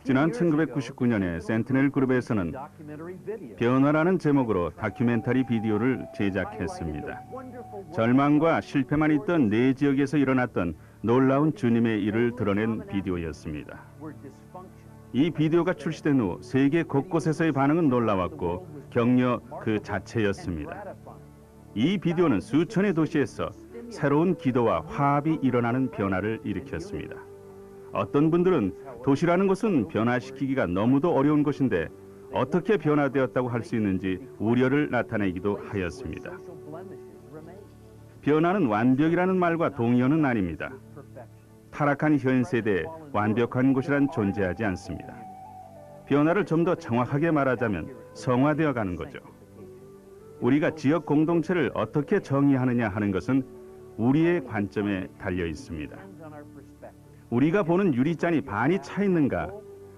지난 1999년에 센티넬 그룹에서는 변화라는 제목으로 다큐멘터리 비디오를 제작했습니다. 절망과 실패만 있던 네 지역에서 일어났던 놀라운 주님의 일을 드러낸 비디오였습니다. 이 비디오가 출시된 후 세계 곳곳에서의 반응은 놀라웠고 격려 그 자체였습니다. 이 비디오는 수천의 도시에서 새로운 기도와 화합이 일어나는 변화를 일으켰습니다. 어떤 분들은 도시라는 것은 변화시키기가 너무도 어려운 것인데 어떻게 변화되었다고 할 수 있는지 우려를 나타내기도 하였습니다. 변화는 완벽이라는 말과 동의어는 아닙니다. 타락한 현 세대에 완벽한 곳이란 존재하지 않습니다. 변화를 좀 더 정확하게 말하자면 성화되어 가는 거죠. 우리가 지역 공동체를 어떻게 정의하느냐 하는 것은 우리의 관점에 달려 있습니다. 우리가 보는 유리잔이 반이 차 있는가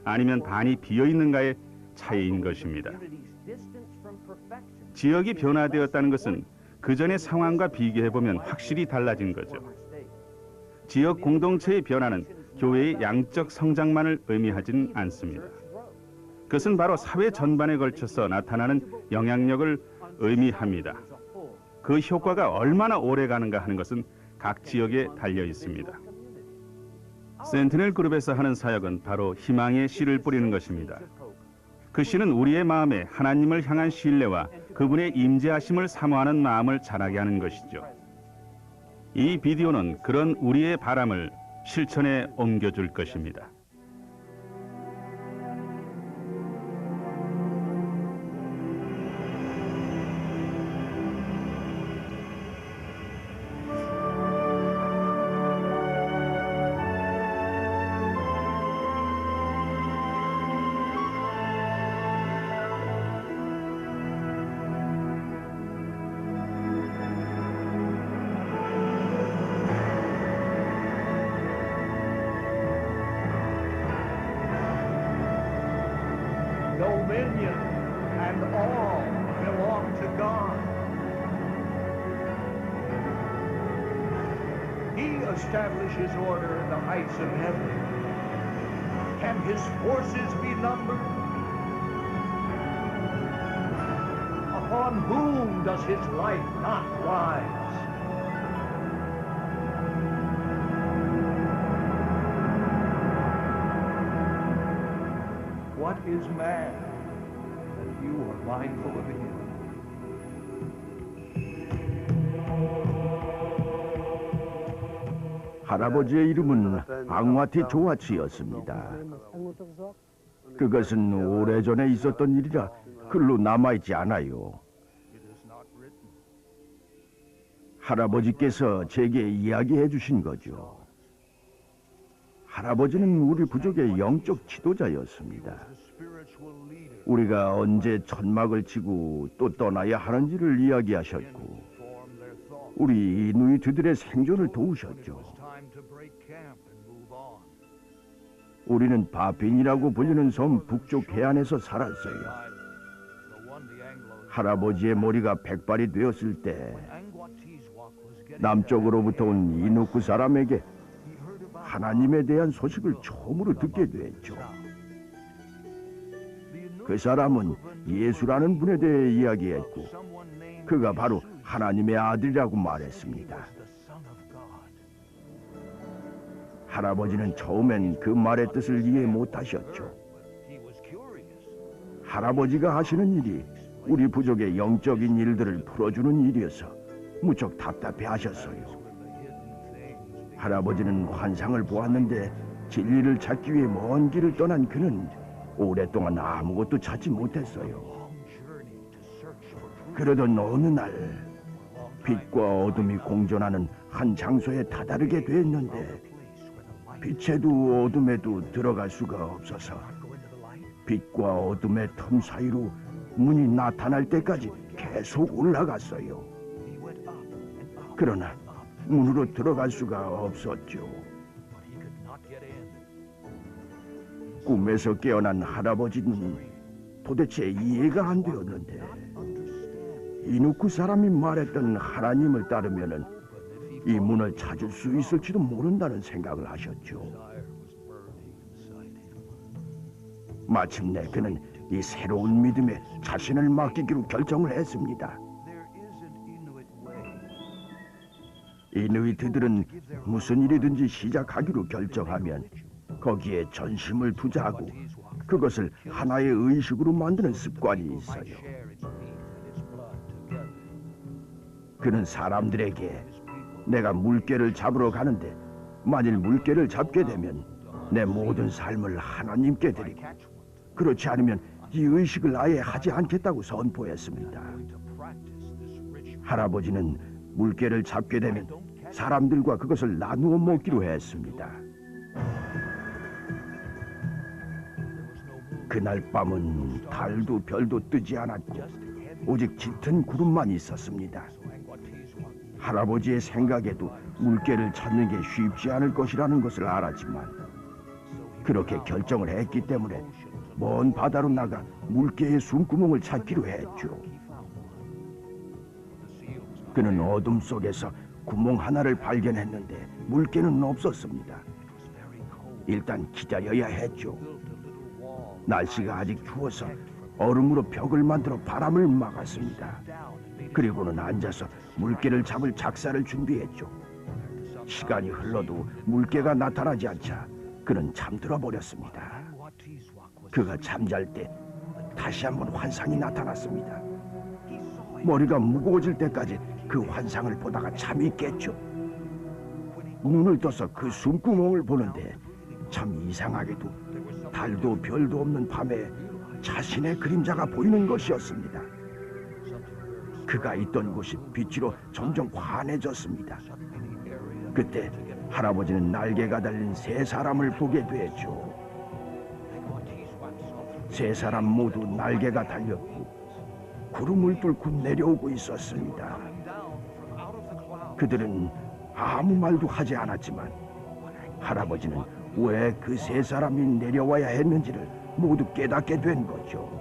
아니면 반이 비어 있는가의 차이인 것입니다. 지역이 변화되었다는 것은 그전의 상황과 비교해보면 확실히 달라진 거죠. 지역 공동체의 변화는 교회의 양적 성장만을 의미하진 않습니다. 그것은 바로 사회 전반에 걸쳐서 나타나는 영향력을 의미합니다. 그 효과가 얼마나 오래 가는가 하는 것은 각 지역에 달려 있습니다. 센티넬 그룹에서 하는 사역은 바로 희망의 씨를 뿌리는 것입니다. 그 씨는 우리의 마음에 하나님을 향한 신뢰와 그분의 임재하심을 사모하는 마음을 자라게 하는 것이죠. 이 비디오는 그런 우리의 바람을 실천에 옮겨줄 것입니다. Dominion and all belong to God. He establishes order in the heights of heaven. Can his forces be numbered? Upon whom does his light not rise? What is man that you are mindful of him? 할아버지의 이름은 앙와티 조아치였습니다. 그것은 오래전에 있었던 일이라 글로 남아있지 않아요. 할아버지께서 제게 이야기해 주신 거죠. 할아버지는 우리 부족의 영적 지도자였습니다. 우리가 언제 천막을 치고 또 떠나야 하는지를 이야기하셨고 우리 이누이트들의 생존을 도우셨죠. 우리는 바핀이라고 불리는 섬 북쪽 해안에서 살았어요. 할아버지의 머리가 백발이 되었을 때 남쪽으로부터 온 이누크 사람에게 하나님에 대한 소식을 처음으로 듣게 됐죠. 그 사람은 예수라는 분에 대해 이야기했고 그가 바로 하나님의 아들이라고 말했습니다. 할아버지는 처음엔 그 말의 뜻을 이해 못하셨죠. 할아버지가 하시는 일이 우리 부족의 영적인 일들을 풀어주는 일이어서 무척 답답해하셨어요. 할아버지는 환상을 보았는데 진리를 찾기 위해 먼 길을 떠난 그는 오랫동안 아무것도 찾지 못했어요. 그러던 어느 날 빛과 어둠이 공존하는 한 장소에 다다르게 됐는데 빛에도 어둠에도 들어갈 수가 없어서 빛과 어둠의 틈 사이로 문이 나타날 때까지 계속 올라갔어요. 그러나 문으로 들어갈 수가 없었죠. 꿈에서 깨어난 할아버지는 도대체 이해가 안 되었는데 이누쿠 사람이 말했던 하나님을 따르면은 이 문을 찾을 수 있을지도 모른다는 생각을 하셨죠. 마침내 그는 이 새로운 믿음에 자신을 맡기기로 결정을 했습니다. 이누이트들은 무슨 일이든지 시작하기로 결정하면 거기에 전심을 투자하고 그것을 하나의 의식으로 만드는 습관이 있어요. 그는 사람들에게 내가 물개를 잡으러 가는데 만일 물개를 잡게 되면 내 모든 삶을 하나님께 드리고 그렇지 않으면 이 의식을 아예 하지 않겠다고 선포했습니다. 할아버지는 물개를 잡게 되면 사람들과 그것을 나누어 먹기로 했습니다. 그날 밤은 달도 별도 뜨지 않았고 오직 짙은 구름만 있었습니다. 할아버지의 생각에도 물개를 찾는 게 쉽지 않을 것이라는 것을 알았지만 그렇게 결정을 했기 때문에 먼 바다로 나가 물개의 숨구멍을 찾기로 했죠. 그는 어둠 속에서 구멍 하나를 발견했는데 물개는 없었습니다. 일단 기다려야 했죠. 날씨가 아직 추워서 얼음으로 벽을 만들어 바람을 막았습니다. 그리고는 앉아서 물개를 잡을 작사를 준비했죠. 시간이 흘러도 물개가 나타나지 않자 그는 잠들어 버렸습니다. 그가 잠잘 때 다시 한번 환상이 나타났습니다. 머리가 무거워질 때까지 그 환상을 보다가 잠이 깼죠. 눈을 떠서 그 숨구멍을 보는데 참 이상하게도 달도 별도 없는 밤에 자신의 그림자가 보이는 것이었습니다. 그가 있던 곳이 빛으로 점점 환해졌습니다. 그때 할아버지는 날개가 달린 세 사람을 보게 되었죠. 세 사람 모두 날개가 달렸고 구름을 뚫고 내려오고 있었습니다. 그들은 아무 말도 하지 않았지만 할아버지는 왜 그 세 사람이 내려와야 했는지를 모두 깨닫게 된 거죠.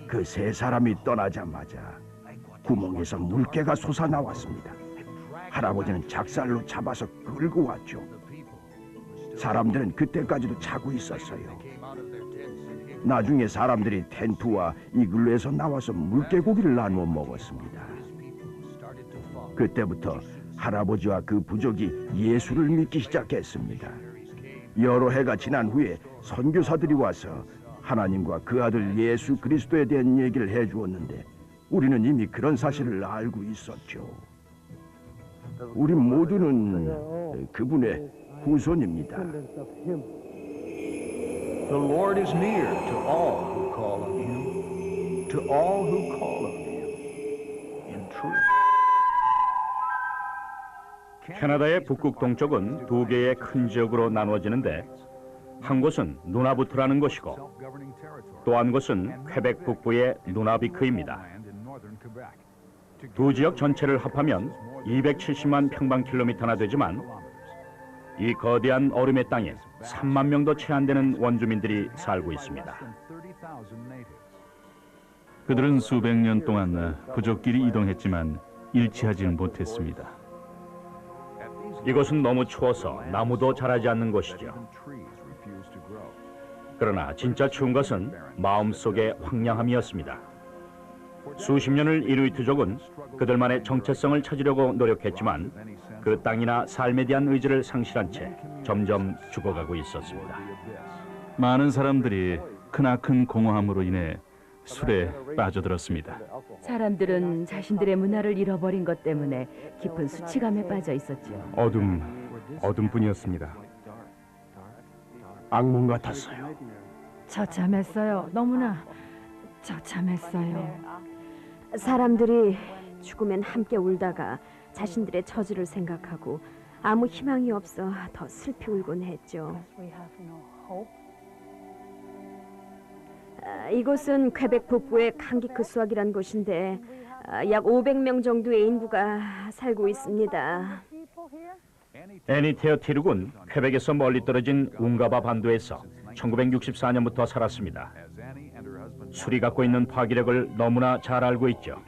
그 세 사람이 떠나자마자 구멍에서 물개가 솟아나왔습니다. 할아버지는 작살로 잡아서 끌고 왔죠. 사람들은 그때까지도 자고 있었어요. 나중에 사람들이 텐트와 이글루에서 나와서 물개고기를 나누어 먹었습니다. 그때부터 할아버지와 그 부족이 예수를 믿기 시작했습니다. 여러 해가 지난 후에 선교사들이 와서 하나님과 그 아들 예수 그리스도에 대한 얘기를 해주었는데 우리는 이미 그런 사실을 알고 있었죠. 우리 모두는 그분의 후손입니다. The Lord is near to all who call on him, to all who call on him in truth. 캐나다의 북극 동쪽은 두 개의 큰 지역으로 나누어지는데 한 곳은 누나부트라는 곳이고 또 한 곳은 퀘벡 북부의 누나비크입니다. 두 지역 전체를 합하면 270만 평방킬로미터나 되지만 이 거대한 얼음의 땅에 3만 명도 채 안 되는 원주민들이 살고 있습니다. 그들은 수백 년 동안 부족끼리 이동했지만 일치하지는 못했습니다. 이곳은 너무 추워서 나무도 자라지 않는 곳이죠. 그러나 진짜 추운 것은 마음속의 황량함이었습니다. 수십 년을 이누이트족은 그들만의 정체성을 찾으려고 노력했지만 그 땅이나 삶에 대한 의지를 상실한 채 점점 죽어가고 있었습니다. 많은 사람들이 크나큰 공허함으로 인해 술에 빠져들었습니다. 사람들은 자신들의 문화를 잃어버린 것 때문에 깊은 수치감에 빠져 있었죠. 어둠뿐이었습니다. 악몽 같았어요. 처참했어요. 너무나 처참했어요. 사람들이 죽으면 함께 울다가 자신들의 처지를 생각하고 아무 희망이 없어 더 슬피 울곤 했죠. 이곳은 퀘벡 북부의 칸기크수악이란 곳인데 약 500명 정도의 인구가 살고 있습니다. 애니테어 티룩은 퀘벡에서 멀리 떨어진 웅가바 반도에서 1964년부터 살았습니다. 술이 갖고 있는 파괴력을 너무나 잘 알고 있죠.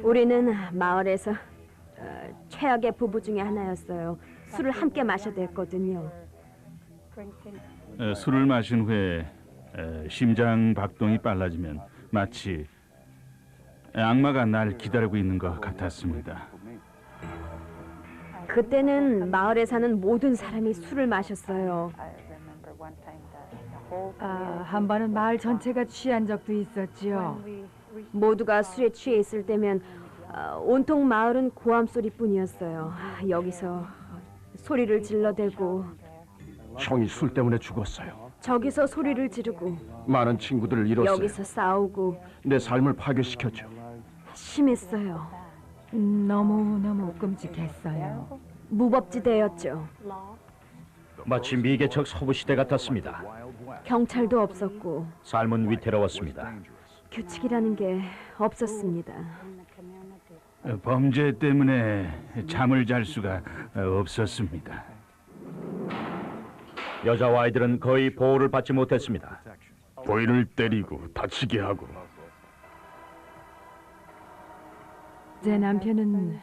우리는 마을에서 최악의 부부 중에 하나였어요. 술을 함께 마셔도 했거든요. 술을 마신 후에 심장 박동이 빨라지면 마치 악마가 날 기다리고 있는 것 같았습니다. 그때는 마을에 사는 모든 사람이 술을 마셨어요. 한 번은 마을 전체가 취한 적도 있었지요. 모두가 술에 취해 있을 때면 온통 마을은 고함 소리뿐이었어요. 여기서 소리를 질러대고 형이 술 때문에 죽었어요. 저기서 소리를 지르고 많은 친구들을 잃었어요. 여기서 싸우고 내 삶을 파괴시켰죠. 심했어요. 너무너무 끔찍했어요. 무법지대였죠. 마치 미개척 서부시대 같았습니다. 경찰도 없었고 삶은 위태로웠습니다. 규칙이라는 게 없었습니다. 범죄 때문에 잠을 잘 수가 없었습니다. 여자와 아이들은 거의 보호를 받지 못했습니다. 부인을 때리고 다치게 하고 제 남편은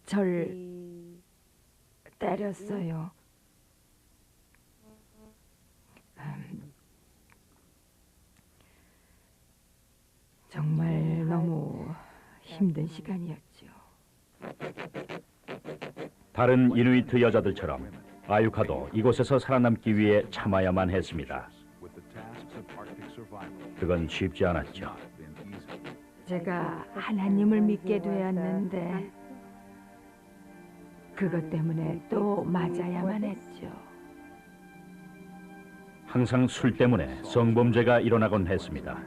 절 때렸어요. 정말 너무 힘든 시간이었죠. 다른 이누이트 여자들처럼 아유카도 이곳에서 살아남기 위해 참아야만 했습니다. 그건 쉽지 않았죠. 제가 하나님을 믿게 되었는데 그것 때문에 또 맞아야만 했죠. 항상 술 때문에 성범죄가 일어나곤 했습니다.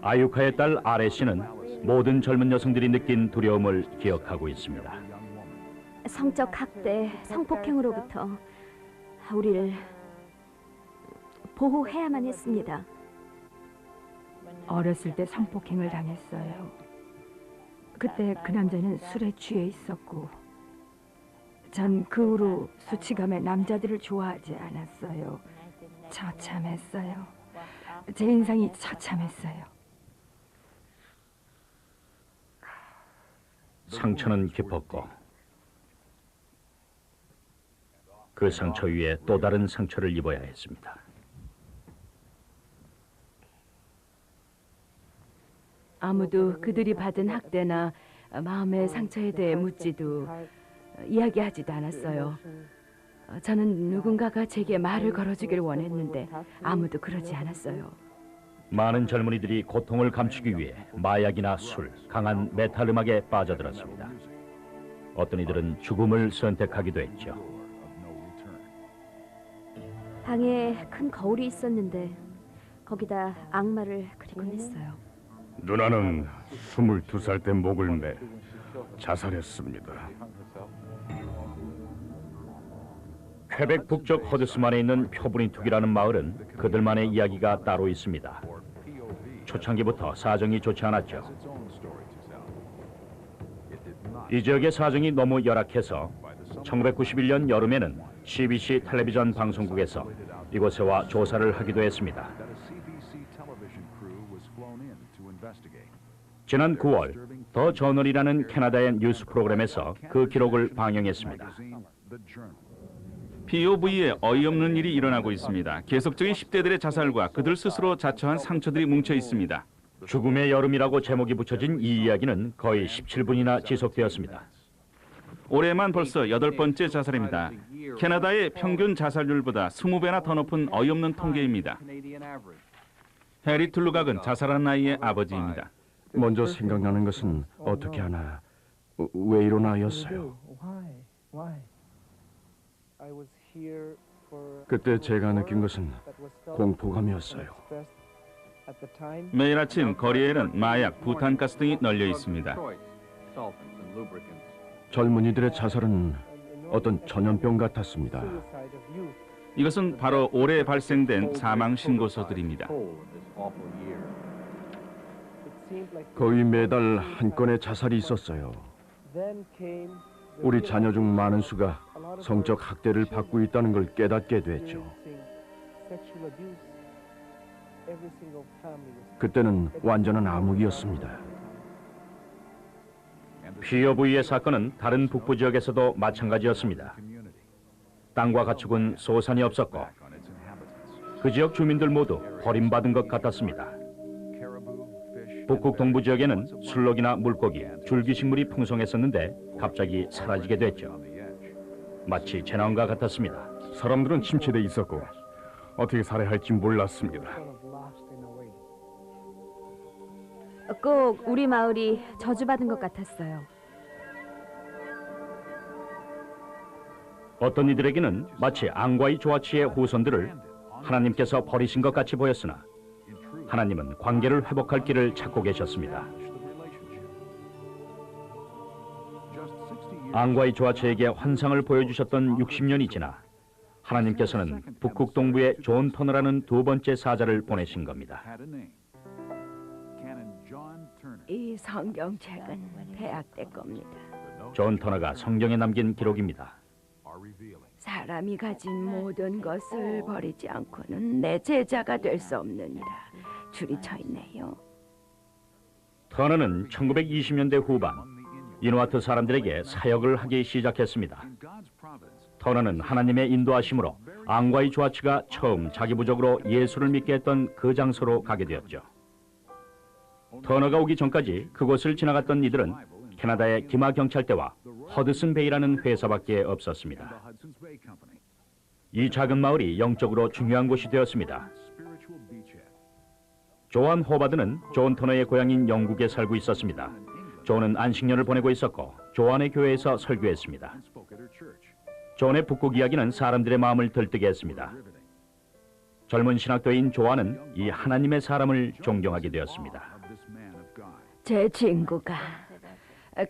아유카의 딸 아레 씨는 모든 젊은 여성들이 느낀 두려움을 기억하고 있습니다. 성적 학대, 성폭행으로부터 우리를 보호해야만 했습니다. 어렸을 때 성폭행을 당했어요. 그때 그 남자는 술에 취해 있었고 전 그 후로 수치감에 남자들을 좋아하지 않았어요. 처참했어요. 제 인상이 처참했어요. 상처는 깊었고 그 상처 위에 또 다른 상처를 입어야 했습니다. 아무도 그들이 받은 학대나 마음의 상처에 대해 묻지도 이야기하지도 않았어요. 저는 누군가가 제게 말을 걸어주길 원했는데 아무도 그러지 않았어요. 많은 젊은이들이 고통을 감추기 위해 마약이나 술, 강한 메탈 음악에 빠져들었습니다. 어떤 이들은 죽음을 선택하기도 했죠. 방에 큰 거울이 있었는데 거기다 악마를 그리곤 했어요. 누나는 22살 때 목을 매 자살했습니다. 퀘벡 북쪽 허드스만에 있는 표브린툭이라는 마을은 그들만의 이야기가 따로 있습니다. 초창기부터 사정이 좋지 않았죠. 이 지역의 사정이 너무 열악해서 1991년 여름에는 CBC 텔레비전 방송국에서 이곳에 와 조사를 하기도 했습니다. 지난 9월 더 저널이라는 캐나다의 뉴스 프로그램에서 그 기록을 방영했습니다. POV에 어이없는 일이 일어나고 있습니다. 계속적인 10대들의 자살과 그들 스스로 자처한 상처들이 뭉쳐 있습니다. 죽음의 여름이라고 제목이 붙여진 이 이야기는 거의 17분이나 지속되었습니다. 올해만 벌써 8번째 자살입니다. 캐나다의 평균 자살률보다 20배나 더 높은 어이없는 통계입니다. 해리 툴루각은 자살한 아이의 아버지입니다. 먼저 생각나는 것은 어떻게 하나 왜 일어나였어요. 그때 제가 느낀 것은 공포감이었어요. 매일 아침 거리에는 마약, 부탄가스 등이 널려 있습니다. 젊은이들의 자살은 어떤 전염병 같았습니다. 이것은 바로 올해 발생된 사망 신고서들입니다. 거의 매달 한 건의 자살이 있었어요. 우리 자녀 중 많은 수가 성적 학대를 받고 있다는 걸 깨닫게 됐죠. 그때는 완전한 암흑이었습니다. 피어 부위의 사건은 다른 북부 지역에서도 마찬가지였습니다. 땅과 가축은 소산이 없었고 그 지역 주민들 모두 버림받은 것 같았습니다. 북극 동부 지역에는 술록이나 물고기, 줄기식물이 풍성했었는데 갑자기 사라지게 됐죠. 마치 재난과 같았습니다. 사람들은 침체돼 있었고 어떻게 살해할지 몰랐습니다. 꼭 우리 마을이 저주받은 것 같았어요. 어떤 이들에게는 마치 앙과의 조아치의 후손들을 하나님께서 버리신 것 같이 보였으나 하나님은 관계를 회복할 길을 찾고 계셨습니다. 앙과의 조아치에게 환상을 보여주셨던 60년이 지나 하나님께서는 북극 동부에 존 터너라는 두 번째 사자를 보내신 겁니다. 이 성경책은 대학 때 겁니다. 존 터너가 성경에 남긴 기록입니다. 사람이 가진 모든 것을 버리지 않고는 내 제자가 될 수 없느니라. 줄이 쳐 있네요. 터너는 1920년대 후반 이누아트 사람들에게 사역을 하기 시작했습니다. 터너는 하나님의 인도하심으로 앙과의 조아치가 처음 자기 부족으로 예수를 믿게 했던 그 장소로 가게 되었죠. 터너가 오기 전까지 그곳을 지나갔던 이들은 캐나다의 기마 경찰대와 허드슨 베이라는 회사밖에 없었습니다. 이 작은 마을이 영적으로 중요한 곳이 되었습니다. 조한 호바드는 존 터너의 고향인 영국에 살고 있었습니다. 존은 안식년을 보내고 있었고 조한의 교회에서 설교했습니다. 존의 북극 이야기는 사람들의 마음을 들뜨게 했습니다. 젊은 신학도인 조한은 이 하나님의 사람을 존경하게 되었습니다. 제 친구가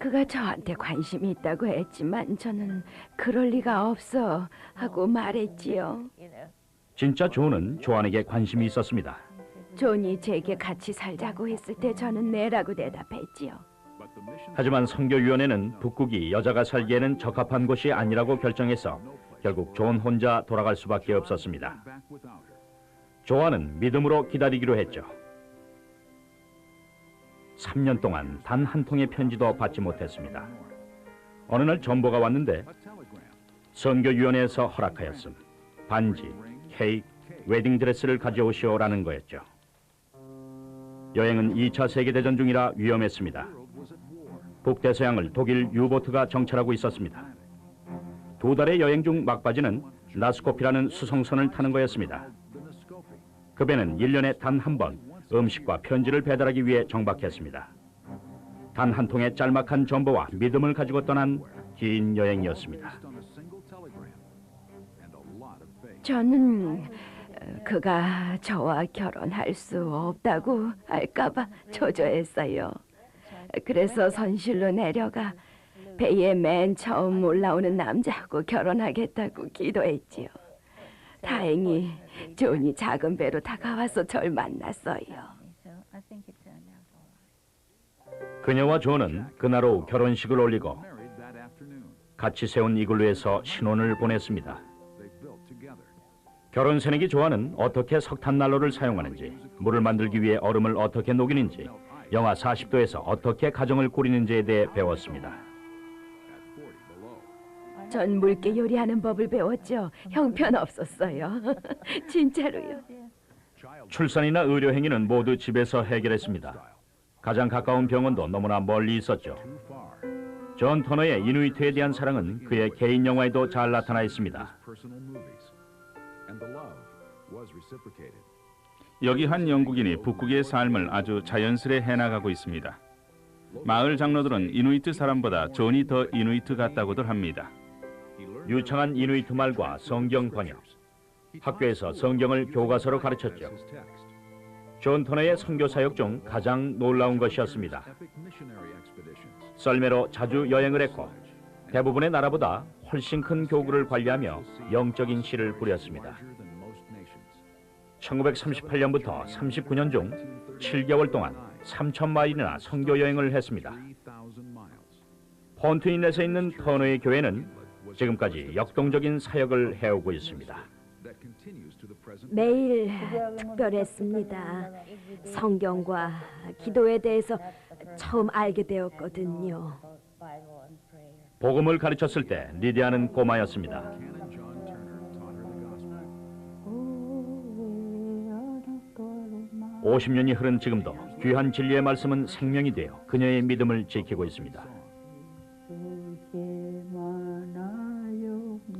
그가 저한테 관심이 있다고 했지만 저는 그럴 리가 없어 하고 말했지요. 진짜 존은 조한에게 관심이 있었습니다. 존이 제게 같이 살자고 했을 때 저는 네라고 대답했지요. 하지만 선교위원회는 북극이 여자가 살기에는 적합한 곳이 아니라고 결정해서 결국 존 혼자 돌아갈 수밖에 없었습니다. 조한은 믿음으로 기다리기로 했죠. 3년 동안 단 한 통의 편지도 받지 못했습니다. 어느 날 전보가 왔는데 선교위원회에서 허락하였음. 반지, 케이크, 웨딩드레스를 가져오시오라는 거였죠. 여행은 2차 세계대전 중이라 위험했습니다. 북대서양을 독일 유보트가 정찰하고 있었습니다. 2달의 여행 중 막바지는 나스코피라는 수송선을 타는 거였습니다. 그 배는 1년에 단 한 번 음식과 편지를 배달하기 위해 정박했습니다. 단 한 통의 짤막한 정보와 믿음을 가지고 떠난 긴 여행이었습니다. 저는 그가 저와 결혼할 수 없다고 할까봐 초조했어요. 그래서 선실로 내려가 배에 맨 처음 올라오는 남자하고 결혼하겠다고 기도했지요. 다행히 존이 작은 배로 다가와서 절 만났어요. 그녀와 존은 그날 오후 결혼식을 올리고 같이 세운 이글루에서 신혼을 보냈습니다. 결혼 새내기 조한은 어떻게 석탄난로를 사용하는지, 물을 만들기 위해 얼음을 어떻게 녹이는지, 영하 40도에서 어떻게 가정을 꾸리는지에 대해 배웠습니다. 전 묽게 요리하는 법을 배웠죠. 형편없었어요. 진짜로요. 출산이나 의료 행위는 모두 집에서 해결했습니다. 가장 가까운 병원도 너무나 멀리 있었죠. 존 터너의 이누이트에 대한 사랑은 그의 개인 영화에도 잘 나타나 있습니다. 여기 한 영국인이 북극의 삶을 아주 자연스레 해나가고 있습니다. 마을 장로들은 이누이트 사람보다 존이 더 이누이트 같다고들 합니다. 유창한 이누이트 말과 성경 번역, 학교에서 성경을 교과서로 가르쳤죠. 존 터너의 선교 사역 중 가장 놀라운 것이었습니다. 썰매로 자주 여행을 했고 대부분의 나라보다 훨씬 큰 교구를 관리하며 영적인 시를 부렸습니다. 1938년부터 39년 중 7개월 동안 3,000마일이나 선교 여행을 했습니다. 폰트인넷에 있는 터너의 교회는 지금까지 역동적인 사역을 해오고 있습니다. 매일 특별했습니다. 성경과 기도에 대해서 처음 알게 되었거든요. 복음을 가르쳤을 때 리디아는 꼬마였습니다. 50년이 흐른 지금도 귀한 진리의 말씀은 생명이 되어 그녀의 믿음을 지키고 있습니다.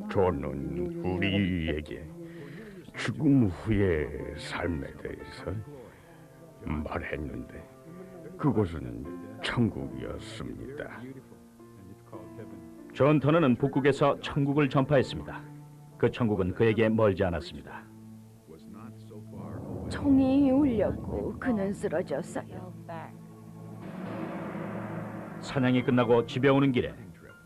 저는 우리에게 죽음 후의 삶에 대해서 말했는데 그곳은 천국이었습니다. 존 터너는 북극에서 천국을 전파했습니다. 그 천국은 그에게 멀지 않았습니다. 총이 울렸고 그는 쓰러졌어요. 사냥이 끝나고 집에 오는 길에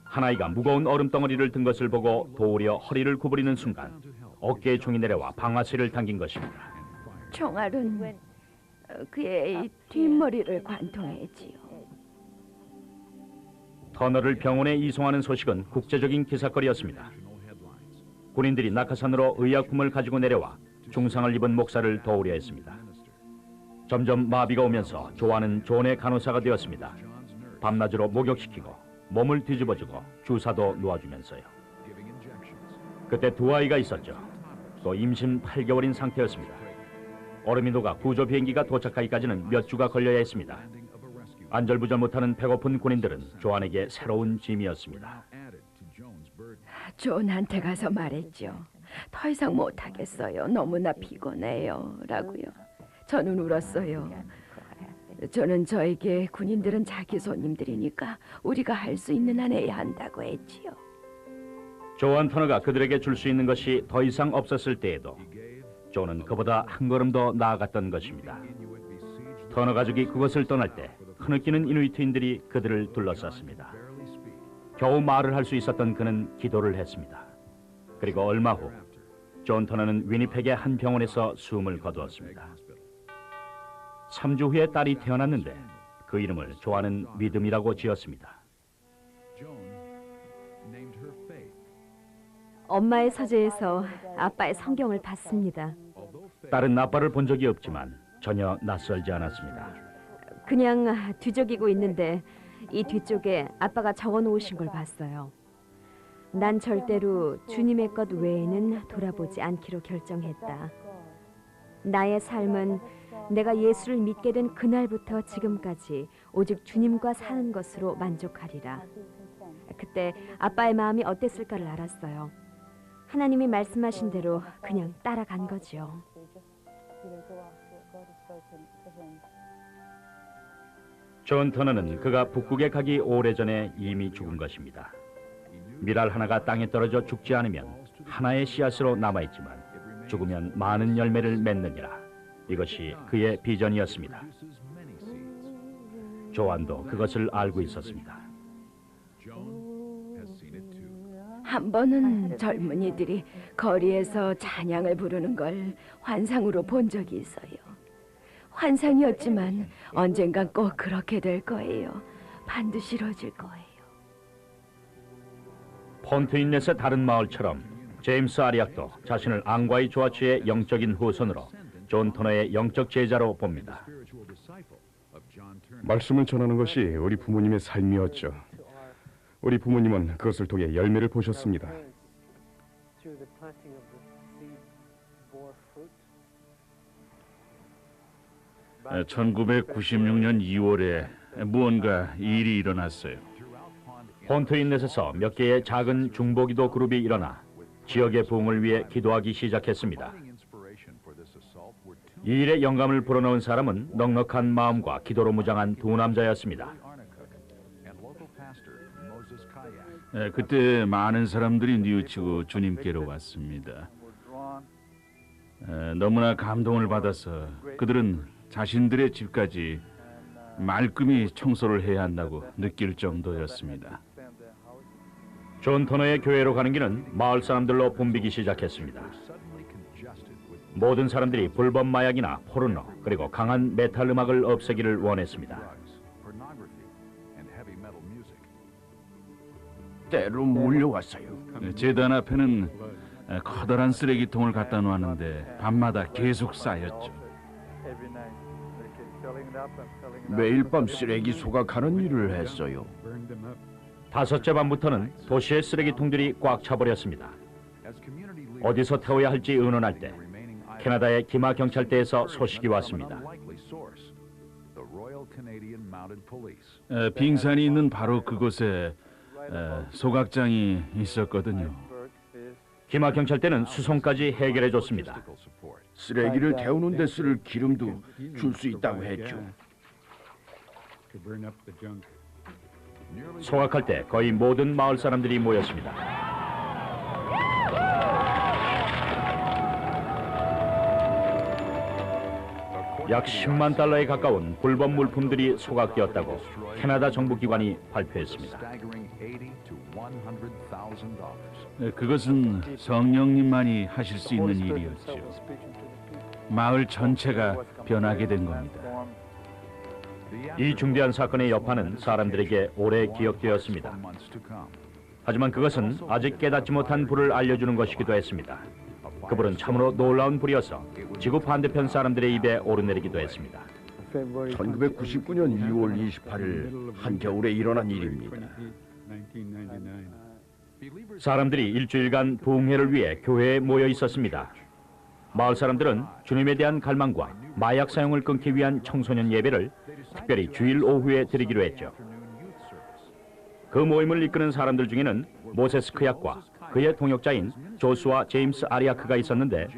한 아이가 무거운 얼음 덩어리를 든 것을 보고 도우려 허리를 구부리는 순간 어깨에 총이 내려와 방아쇠를 당긴 것입니다. 총알은 그의 뒷머리를 관통했지요. 터너를 병원에 이송하는 소식은 국제적인 기사거리였습니다. 군인들이 낙하산으로 의약품을 가지고 내려와 중상을 입은 목사를 도우려 했습니다. 점점 마비가 오면서 조아는 존의 간호사가 되었습니다. 밤낮으로 목욕시키고 몸을 뒤집어주고 주사도 놓아주면서요. 그때 두 아이가 있었죠. 또 임신 8개월인 상태였습니다. 얼음이 녹아 구조 비행기가 도착하기까지는 몇 주가 걸려야 했습니다. 안절부절 못하는 배고픈 군인들은 조안에게 새로운 짐이었습니다. 존한테 가서 말했죠. 더 이상 못하겠어요. 너무나 피곤해요. 라고요. 저는 울었어요. 저는 저에게 군인들은 자기 손님들이니까 우리가 할 수 있는 한 해야 한다고 했지요. 조안 터너가 그들에게 줄 수 있는 것이 더 이상 없었을 때에도 존은 그보다 한 걸음 더 나아갔던 것입니다. 터너 가족이 그것을 떠날 때 흐느끼는 이누이트인들이 그들을 둘러쌌습니다. 겨우 말을 할 수 있었던 그는 기도를 했습니다. 그리고 얼마 후 존 터너는 위니펙의 한 병원에서 숨을 거두었습니다. 3주 후에 딸이 태어났는데 그 이름을 조안은 믿음이라고 지었습니다. 엄마의 서재에서 아빠의 성경을 봤습니다. 딸은 아빠를 본 적이 없지만 전혀 낯설지 않았습니다. 그냥 뒤적이고 있는데 이 뒤쪽에 아빠가 적어놓으신 걸 봤어요. 난 절대로 주님의 것 외에는 돌아보지 않기로 결정했다. 나의 삶은 내가 예수를 믿게 된 그날부터 지금까지 오직 주님과 사는 것으로 만족하리라. 그때 아빠의 마음이 어땠을까를 알았어요. 하나님이 말씀하신 대로 그냥 따라간 거죠. 존 터너는 그가 북극에 가기 오래전에 이미 죽은 것입니다. 밀알 하나가 땅에 떨어져 죽지 않으면 하나의 씨앗으로 남아있지만 죽으면 많은 열매를 맺느니라. 이것이 그의 비전이었습니다. 조안도 그것을 알고 있었습니다. 한 번은 젊은이들이 거리에서 찬양을 부르는 걸 환상으로 본 적이 있어요. 환상이었지만 언젠간 꼭 그렇게 될 거예요. 반드시 이루어질 거예요. 폰트인넷의 다른 마을처럼 제임스 아리악도 자신을 앙과의 조아치의 영적인 후손으로 존 터너의 영적 제자로 봅니다. 말씀을 전하는 것이 우리 부모님의 삶이었죠. 우리 부모님은 그것을 통해 열매를 보셨습니다. 1996년 2월에 무언가 일이 일어났어요. 폰트인넷에서 몇 개의 작은 중보기도 그룹이 일어나 지역의 부흥을 위해 기도하기 시작했습니다. 이 일에 영감을 불어넣은 사람은 넉넉한 마음과 기도로 무장한 두 남자였습니다. 그때 많은 사람들이 뉘우치고 주님께로 왔습니다. 너무나 감동을 받아서 그들은 자신들의 집까지 말끔히 청소를 해야 한다고 느낄 정도였습니다. 존 터너의 교회로 가는 길은 마을 사람들로 붐비기 시작했습니다. 모든 사람들이 불법 마약이나 포르노 그리고 강한 메탈 음악을 없애기를 원했습니다. 때로 몰려왔어요. 재단 앞에는 커다란 쓰레기통을 갖다 놓았는데 밤마다 계속 쌓였죠. 매일 밤 쓰레기 소각하는 일을 했어요. 5째 밤부터는 도시의 쓰레기통들이 꽉 차버렸습니다. 어디서 태워야 할지 의논할 때 캐나다의 기마 경찰대에서 소식이 왔습니다. 빙산이 있는 바로 그곳에 소각장이 있었거든요. 기마 경찰대는 수송까지 해결해 줬습니다. 쓰레기를 태우는 데 쓸 기름도 줄 수 있다고 했죠. 소각할 때 거의 모든 마을 사람들이 모였습니다. 약 10만 달러에 가까운 불법 물품들이 소각되었다고 캐나다 정부 기관이 발표했습니다. 그것은 성령님만이 하실 수 있는 일이었죠. 마을 전체가 변하게 된 겁니다. 이 중대한 사건의 여파는 사람들에게 오래 기억되었습니다. 하지만 그것은 아직 깨닫지 못한 불을 알려주는 것이기도 했습니다. 그 불은 참으로 놀라운 불이어서 지구 반대편 사람들의 입에 오르내리기도 했습니다. 1999년 2월 28일 한겨울에 일어난 일입니다. 사람들이 일주일간 부흥회를 위해 교회에 모여 있었습니다. 마을 사람들은 주님에 대한 갈망과 마약 사용을 끊기 위한 청소년 예배를 특별히 주일 오후에 드리기로 했죠. 그 모임을 이끄는 사람들 중에는 모세스 크약과 그의 동역자인 조수아 제임스 아리아크가 있었는데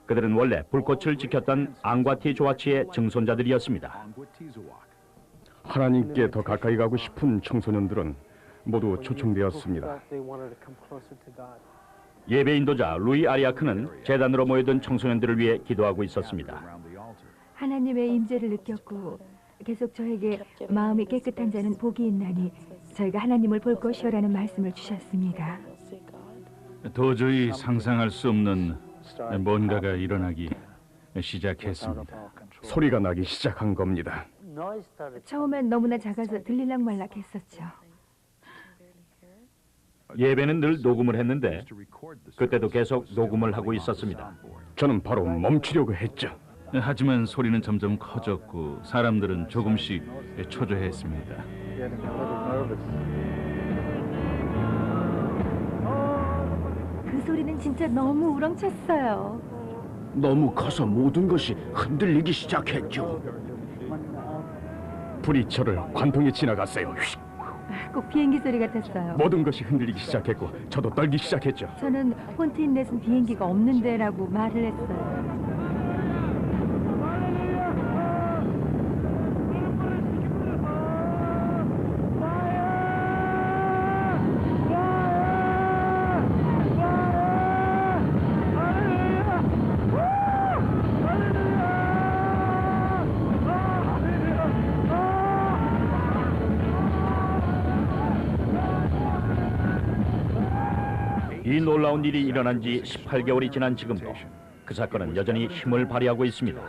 그들은 원래 불꽃을 지켰던 앙과티 조아치의 증손자들이었습니다. 하나님께 더 가까이 가고 싶은 청소년들은 모두 초청되었습니다. 예배 인도자 루이 아리아크는 재단으로 모여든 청소년들을 위해 기도하고 있었습니다. 하나님의 임재를 느꼈고 계속 저에게 마음이 깨끗한 자는 복이 있나니 저희가 하나님을 볼 것이요라는 말씀을 주셨습니다. 도저히 상상할 수 없는 뭔가가 일어나기 시작했습니다. 소리가 나기 시작한 겁니다. 처음엔 너무나 작아서 들릴락말락했었죠. 예배는 늘 녹음을 했는데 그때도 계속 녹음을 하고 있었습니다. 저는 바로 멈추려고 했죠. 하지만 소리는 점점 커졌고 사람들은 조금씩 초조해했습니다. 그 소리는 진짜 너무 우렁찼어요. 너무 커서 모든 것이 흔들리기 시작했죠. 불이 저를 관통해 지나갔어요. 휙. 꼭 비행기 소리 같았어요. 모든 것이 흔들리기 시작했고 저도 떨기 시작했죠. 저는 폰트인넷은 비행기가 없는데라고 말을 했어요. 이 놀라운 일이 일어난 지 18개월이 지난 지금도 그 사건은 여전히 힘을 발휘하고 있습니다.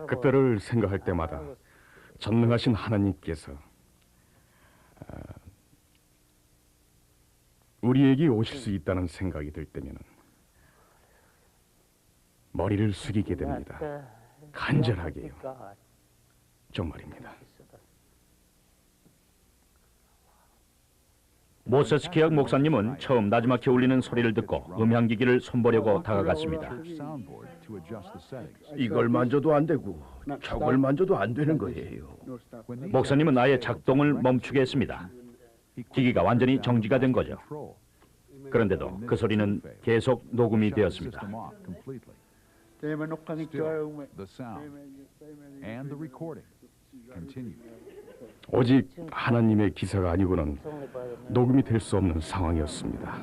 그때를 생각할 때마다 전능하신 하나님께서 우리에게 오실 수 있다는 생각이 들 때면 머리를 숙이게 됩니다. 간절하게요. 정말입니다. 모세스 키역 목사님은 처음 나지막히 울리는 소리를 듣고 음향기기를 손보려고 다가갔습니다. 이걸 만져도 안 되고 저걸 만져도 안 되는 거예요. 목사님은 아예 작동을 멈추게 했습니다. 기기가 완전히 정지가 된 거죠. 그런데도 그 소리는 계속 녹음이 되었습니다. 오직 하나님의 기사가 아니고는 녹음이 될 수 없는 상황이었습니다.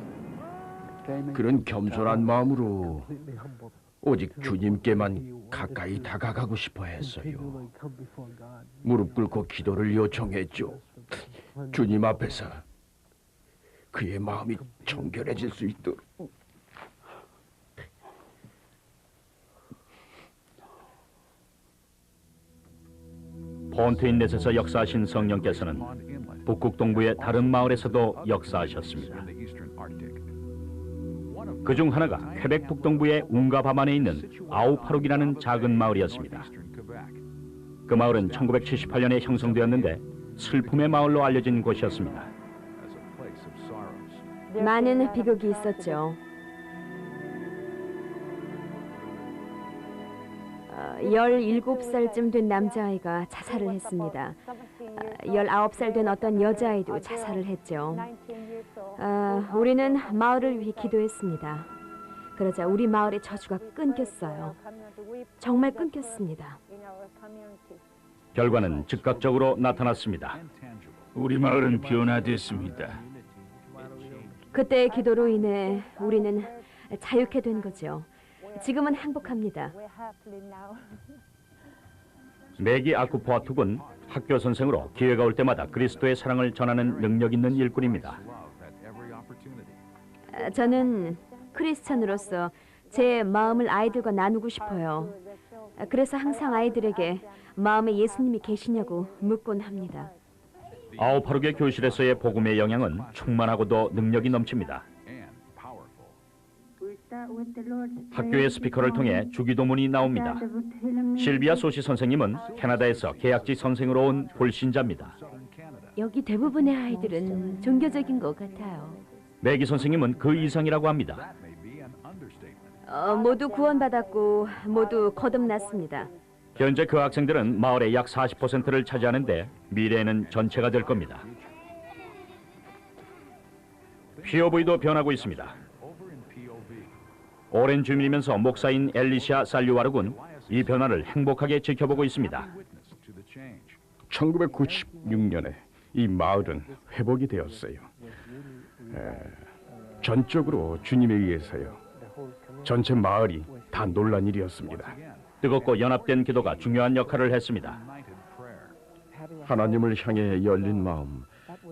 그런 겸손한 마음으로 오직 주님께만 가까이 다가가고 싶어 했어요. 무릎 꿇고 기도를 요청했죠. 주님 앞에서 그의 마음이 정결해질 수 있도록. 폰트인넷에서 역사하신 성령께서는 북극 동부의 다른 마을에서도 역사하셨습니다. 그중 하나가 퀘벡 북동부의 웅가 밤안에 있는 아우파룩이라는 작은 마을이었습니다. 그 마을은 1978년에 형성되었는데 슬픔의 마을로 알려진 곳이었습니다. 많은 비극이 있었죠. 17살쯤 된 남자아이가 자살을 했습니다. 19살 된 어떤 여자아이도 자살을 했죠. 우리는 마을을 위해 기도했습니다. 그러자 우리 마을의 저주가 끊겼어요. 정말 끊겼습니다. 결과는 즉각적으로 나타났습니다. 우리 마을은 변화됐습니다. 그때의 기도로 인해 우리는 자유케 된 거죠. 지금은 행복합니다. 매기 아쿠포아 툭은 학교 선생으로 기회가 올 때마다 그리스도의 사랑을 전하는 능력 있는 일꾼입니다. 저는 크리스천으로서 제 마음을 아이들과 나누고 싶어요. 그래서 항상 아이들에게 마음에 예수님이 계시냐고 묻곤 합니다. 아우파룩의 교실에서의 복음의 영향은 충만하고도 능력이 넘칩니다. 학교의 스피커를 통해 주기도문이 나옵니다. 실비아 소시 선생님은 캐나다에서 계약직 선생으로 온 불신자입니다. 여기 대부분의 아이들은 종교적인 것 같아요. 매기 선생님은 그 이상이라고 합니다. 모두 구원받았고 모두 거듭났습니다. 현재 그 학생들은 마을의 약 40%를 차지하는데 미래에는 전체가 될 겁니다. POV도 변하고 있습니다. 오랜 주민이면서 목사인 엘리시아 살류와르군 이 변화를 행복하게 지켜보고 있습니다. 1996년에 이 마을은 회복이 되었어요. 전적으로 주님에 의해서요. 전체 마을이 다 놀란 일이었습니다. 뜨겁고 연합된 기도가 중요한 역할을 했습니다. 하나님을 향해 열린 마음,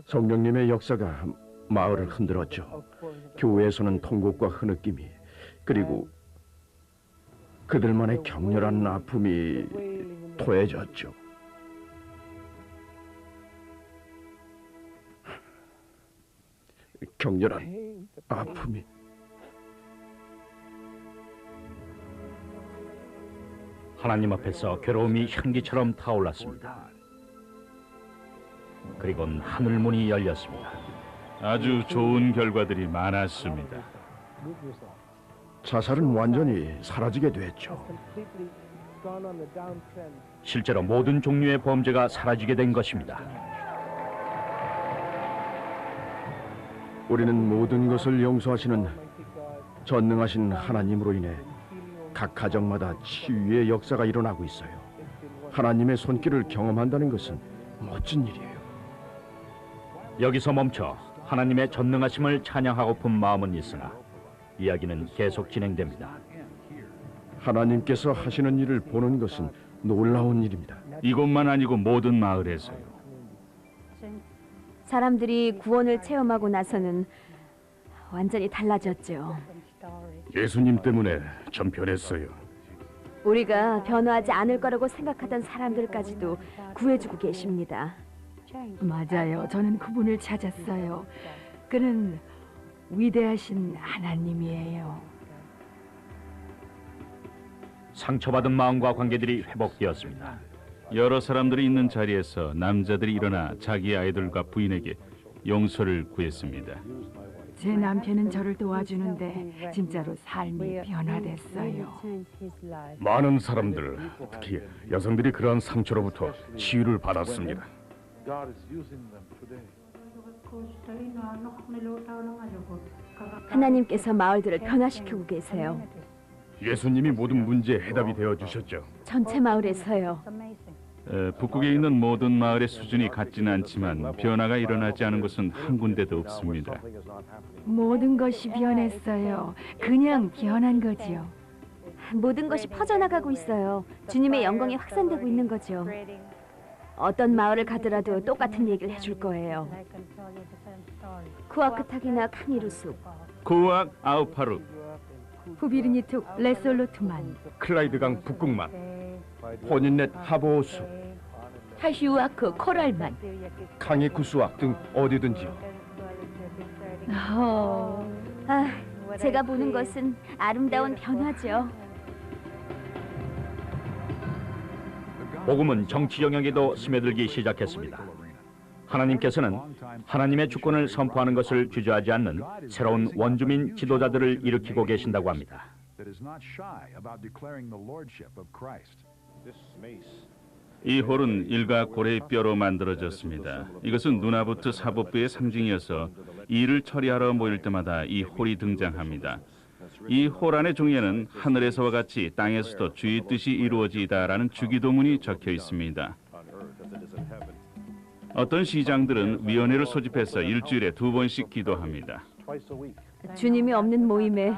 성령님의 역사가 마을을 흔들었죠. 교회에서는 통곡과 흐느낌이, 그리고 그들만의 격렬한 아픔이 토해졌죠. 격렬한 아픔이. 하나님 앞에서 괴로움이 향기처럼 타올랐습니다. 그리고는 하늘문이 열렸습니다. 아주 좋은 결과들이 많았습니다. 자살은 완전히 사라지게 됐죠. 실제로 모든 종류의 범죄가 사라지게 된 것입니다. 우리는 모든 것을 용서하시는 전능하신 하나님으로 인해 각 가정마다 치유의 역사가 일어나고 있어요. 하나님의 손길을 경험한다는 것은 멋진 일이에요. 여기서 멈춰 하나님의 전능하심을 찬양하고픈 마음은 있으나 이야기는 계속 진행됩니다. 하나님께서 하시는 일을 보는 것은 놀라운 일입니다. 이곳만 아니고 모든 마을에서요. 사람들이 구원을 체험하고 나서는 완전히 달라졌죠. 예수님 때문에 전 변했어요. 우리가 변화하지 않을 거라고 생각하던 사람들까지도 구해주고 계십니다. 맞아요. 저는 그분을 찾았어요. 그는 위대하신 하나님이에요. 상처받은 마음과 관계들이 회복되었습니다. 여러 사람들이 있는 자리에서 남자들이 일어나 자기 아이들과 부인에게 용서를 구했습니다. 제 남편은 저를 도와주는데 진짜로 삶이 변화됐어요. 많은 사람들, 특히 여성들이 그러한 상처로부터 치유를 받았습니다. 하나님께서 마을들을 변화시키고 계세요. 예수님이 모든 문제의 해답이 되어 주셨죠. 전체 마을에서요. 북극에 있는 모든 마을의 수준이 같지는 않지만 변화가 일어나지 않은 곳은 한 군데도 없습니다. 모든 것이 변했어요. 그냥 변한 거지요. 모든 것이 퍼져나가고 있어요. 주님의 영광이 확산되고 있는 거죠. 어떤 마을을 가더라도 똑같은 얘기를 해줄 거예요. 쿠아크탁이나 칸이루숲, 코악 아우파룩, 후비르니툭 레솔로투만, 클라이드강 북극만, 혼인넷 하보호수, 하시우아크 코랄만. 강의쿠스악 등 어디든지요. 제가 보는 것은 아름다운 변화죠. 복음은 정치 영역에도 스며들기 시작했습니다. 하나님께서는 하나님의 주권을 선포하는 것을 주저하지 않는 새로운 원주민 지도자들을 일으키고 계신다고 합니다. 이 홀은 일가고래의 뼈로 만들어졌습니다. 이것은 누나부트 사법부의 상징이어서 일을 처리하러 모일 때마다 이 홀이 등장합니다. 이 홀 안의 종이에는 하늘에서와 같이 땅에서도 주의 뜻이 이루어지다라는 주기도문이 적혀 있습니다. 어떤 시장들은 위원회를 소집해서 일주일에 2번씩 기도합니다. 주님이 없는 모임에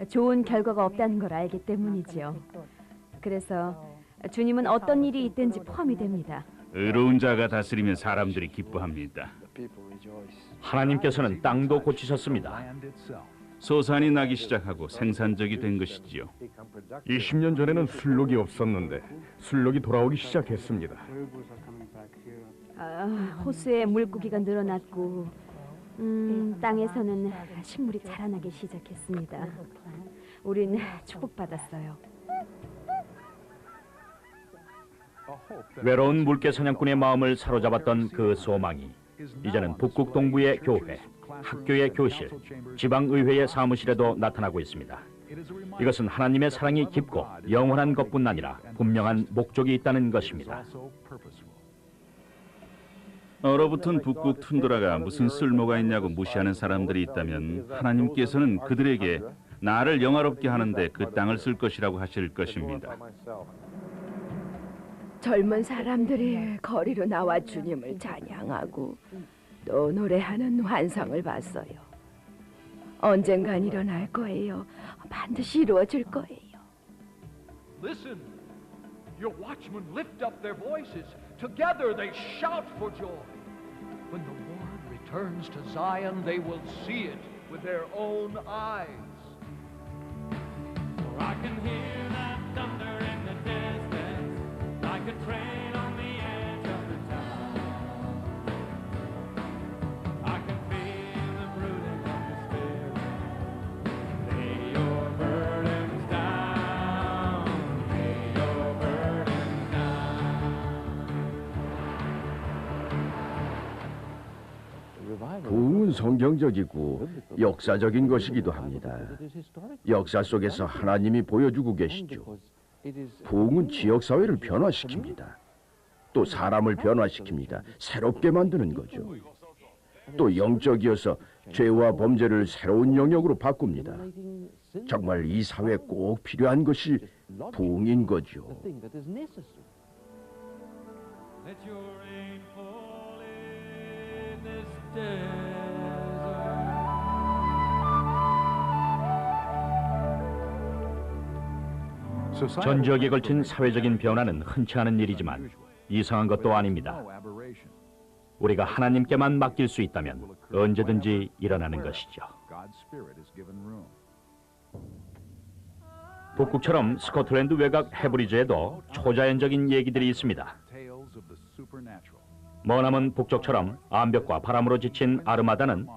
좋은 결과가 없다는 걸 알기 때문이지요. 그래서 주님은 어떤 일이 있든지 포함이 됩니다. 의로운 자가 다스리면 사람들이 기뻐합니다. 하나님께서는 땅도 고치셨습니다. 소산이 나기 시작하고 생산적이 된 것이지요. 20년 전에는 술록이 없었는데 술록이 돌아오기 시작했습니다. 호수에 물고기가 늘어났고 땅에서는 식물이 자라나기 시작했습니다. 우린 축복받았어요. 외로운 물개 사냥꾼의 마음을 사로잡았던 그 소망이 이제는 북극 동부의 교회, 학교의 교실, 지방의회의 사무실에도 나타나고 있습니다. 이것은 하나님의 사랑이 깊고 영원한 것뿐 아니라 분명한 목적이 있다는 것입니다. 얼어붙은 북극 툰드라가 무슨 쓸모가 있냐고 무시하는 사람들이 있다면 하나님께서는 그들에게 나를 영화롭게 하는데 그 땅을 쓸 것이라고 하실 것입니다. 젊은 사람들이 거리로 나와 주님을 찬양하고 또 노래하는 환상을 봤어요. 언젠간 일어날 거예요. 반드시 이루어질 거예요. Listen, your watchmen lift up their voices. Together they shout for joy. When the Lord returns to Zion, they will see it with their own eyes. For I can hear that thunder in the distance, like a train on the edge of the town. I can feel the brooding of the Spirit. Lay your burdens down. Lay your burdens down. 부흥은 성경적이고 역사적인 것이기도 합니다. 역사 속에서 하나님이 보여주고 계시죠. 부흥은 지역사회를 변화시킵니다. 또 사람을 변화시킵니다. 새롭게 만드는 거죠. 또 영적이어서 죄와 범죄를 새로운 영역으로 바꿉니다. 정말 이 사회에 꼭 필요한 것이 부흥인 거죠. Let your rain fall in this desert. 전 지역에 걸친 사회적인 변화는 흔치 않은 일이지만 이상한 것도 아닙니다. 우리가 하나님께만 맡길 수 있다면 언제든지 일어나는 것이죠. 북극처럼 스코틀랜드 외곽 헤브리즈에도 초자연적인 얘기들이 있습니다. 머나먼 북쪽처럼 암벽과 바람으로 지친 아르마다는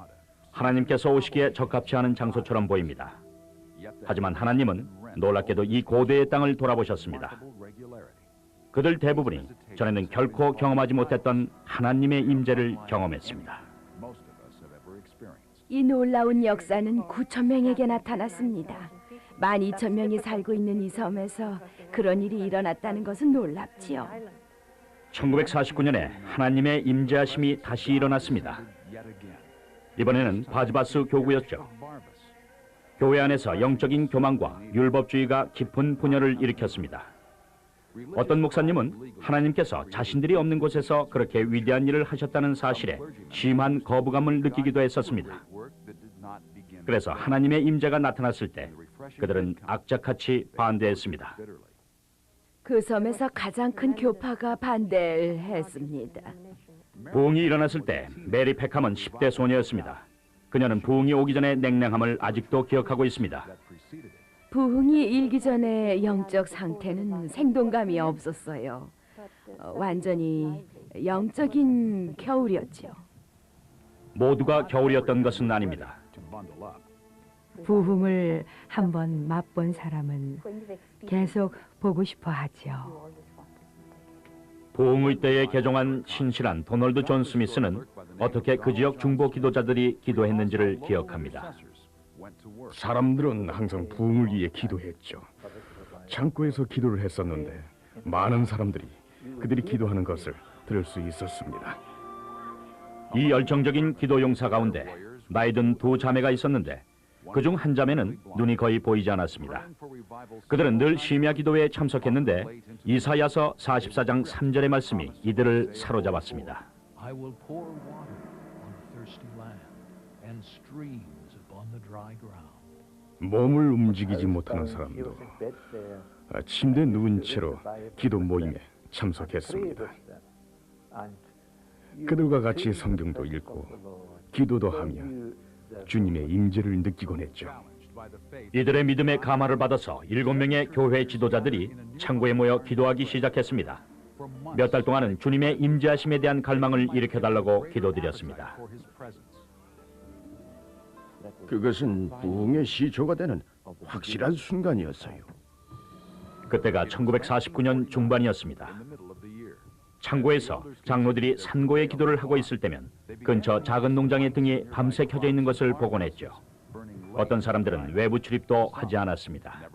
하나님께서 오시기에 적합치 않은 장소처럼 보입니다. 하지만 하나님은 놀랍게도 이 고대의 땅을 돌아보셨습니다. 그들 대부분이 전에는 결코 경험하지 못했던 하나님의 임재를 경험했습니다. 이 놀라운 역사는 9,000명에게 나타났습니다. 12,000명이 살고 있는 이 섬에서 그런 일이 일어났다는 것은 놀랍지요. 1949년에 하나님의 임재하심이 다시 일어났습니다. 이번에는 바즈바스 교구였죠. 교회 안에서 영적인 교만과 율법주의가 깊은 분열을 일으켰습니다. 어떤 목사님은 하나님께서 자신들이 없는 곳에서 그렇게 위대한 일을 하셨다는 사실에 심한 거부감을 느끼기도 했었습니다. 그래서 하나님의 임재가 나타났을 때 그들은 악착같이 반대했습니다. 그 섬에서 가장 큰 교파가 반대를 했습니다. 부흥이 일어났을 때 메리 페캄은 10대 소녀였습니다. 그녀는 부흥이 오기 전의 냉랭함을 아직도 기억하고 있습니다. 부흥이 일기 전의 영적 상태는 생동감이 없었어요. 완전히 영적인 겨울이었지요. 모두가 겨울이었던 것은 아닙니다. 부흥을 한번 맛본 사람은 계속 보고 싶어 하지요. 부흥의 때에 개종한 신실한 도널드 존 스미스는 어떻게 그 지역 중보 기도자들이 기도했는지를 기억합니다. 사람들은 항상 부흥을 위해 기도했죠. 창고에서 기도를 했었는데 많은 사람들이 그들이 기도하는 것을 들을 수 있었습니다. 이 열정적인 기도 용사 가운데 나이 든 두 자매가 있었는데 그중 한 자매는 눈이 거의 보이지 않았습니다. 그들은 늘 심야 기도회에 참석했는데 이사야서 44장 3절의 말씀이 이들을 사로잡았습니다. I will pour water on the thirsty land and streams upon the dry ground. 몸을 움직이지 못하는 사람도 침대에 누운 채로 기도 모임에 참석했습니다. 그들과 같이 성경도 읽고 기도도 하며 주님의 임재를 느끼곤 했죠. 이들의 믿음의 감화를 받아서 7명의 교회 지도자들이 창고에 모여 기도하기 시작했습니다. 몇 달 동안은 주님의 임재하심에 대한 갈망을 일으켜달라고 기도드렸습니다. 그것은 부흥의 시초가 되는 확실한 순간이었어요. 그때가 1949년 중반이었습니다. 창고에서 장로들이 산고의 기도를 하고 있을 때면 근처 작은 농장의 등이 밤새 켜져 있는 것을 보곤 했죠. 어떤 사람들은 외부 출입도 하지 않았습니다.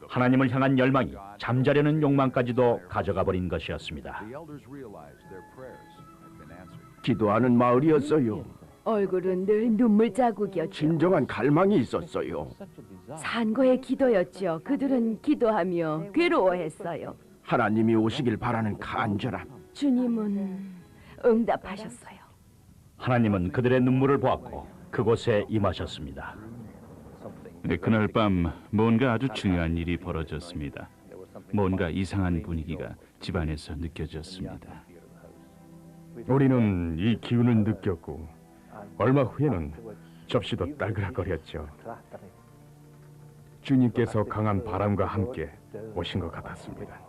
하나님을 향한 열망이 잠자려는 욕망까지도 가져가 버린 것이었습니다. 기도하는 마을이었어요. 얼굴은 늘 눈물 자국이었죠. 진정한 갈망이 있었어요. 산고의 기도였죠. 그들은 기도하며 괴로워했어요. 하나님이 오시길 바라는 간절함. 주님은 응답하셨어요. 하나님은 그들의 눈물을 보았고 그곳에 임하셨습니다. 네, 그날 밤 뭔가 아주 중요한 일이 벌어졌습니다. 뭔가 이상한 분위기가 집안에서 느껴졌습니다. 우리는 이 기운을 느꼈고 얼마 후에는 접시도 딸그락거렸죠. 주님께서 강한 바람과 함께 오신 것 같았습니다.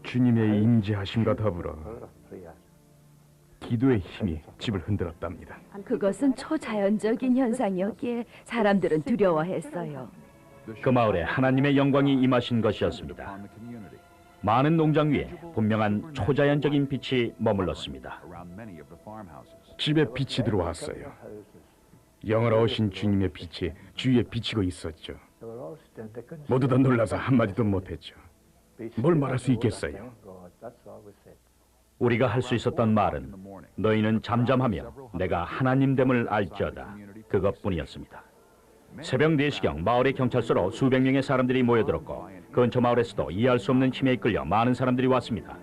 주님의 임재하심과 더불어 기도의 힘이 집을 흔들었답니다. 그것은 초자연적인 현상이었기에 사람들은 두려워했어요. 그 마을에 하나님의 영광이 임하신 것이었습니다. 많은 농장 위에 분명한 초자연적인 빛이 머물렀습니다. 집에 빛이 들어왔어요. 영화로우신 주님의 빛이 주위에 비치고 있었죠. 모두 다 놀라서 한마디도 못했죠. 뭘 말할 수 있겠어요? 우리가 할 수 있었던 말은 너희는 잠잠하며 내가 하나님됨을 알지어다. 그것뿐이었습니다. 새벽 4시경 마을의 경찰서로 수백 명의 사람들이 모여들었고 근처 마을에서도 이해할 수 없는 힘에 이끌려 많은 사람들이 왔습니다.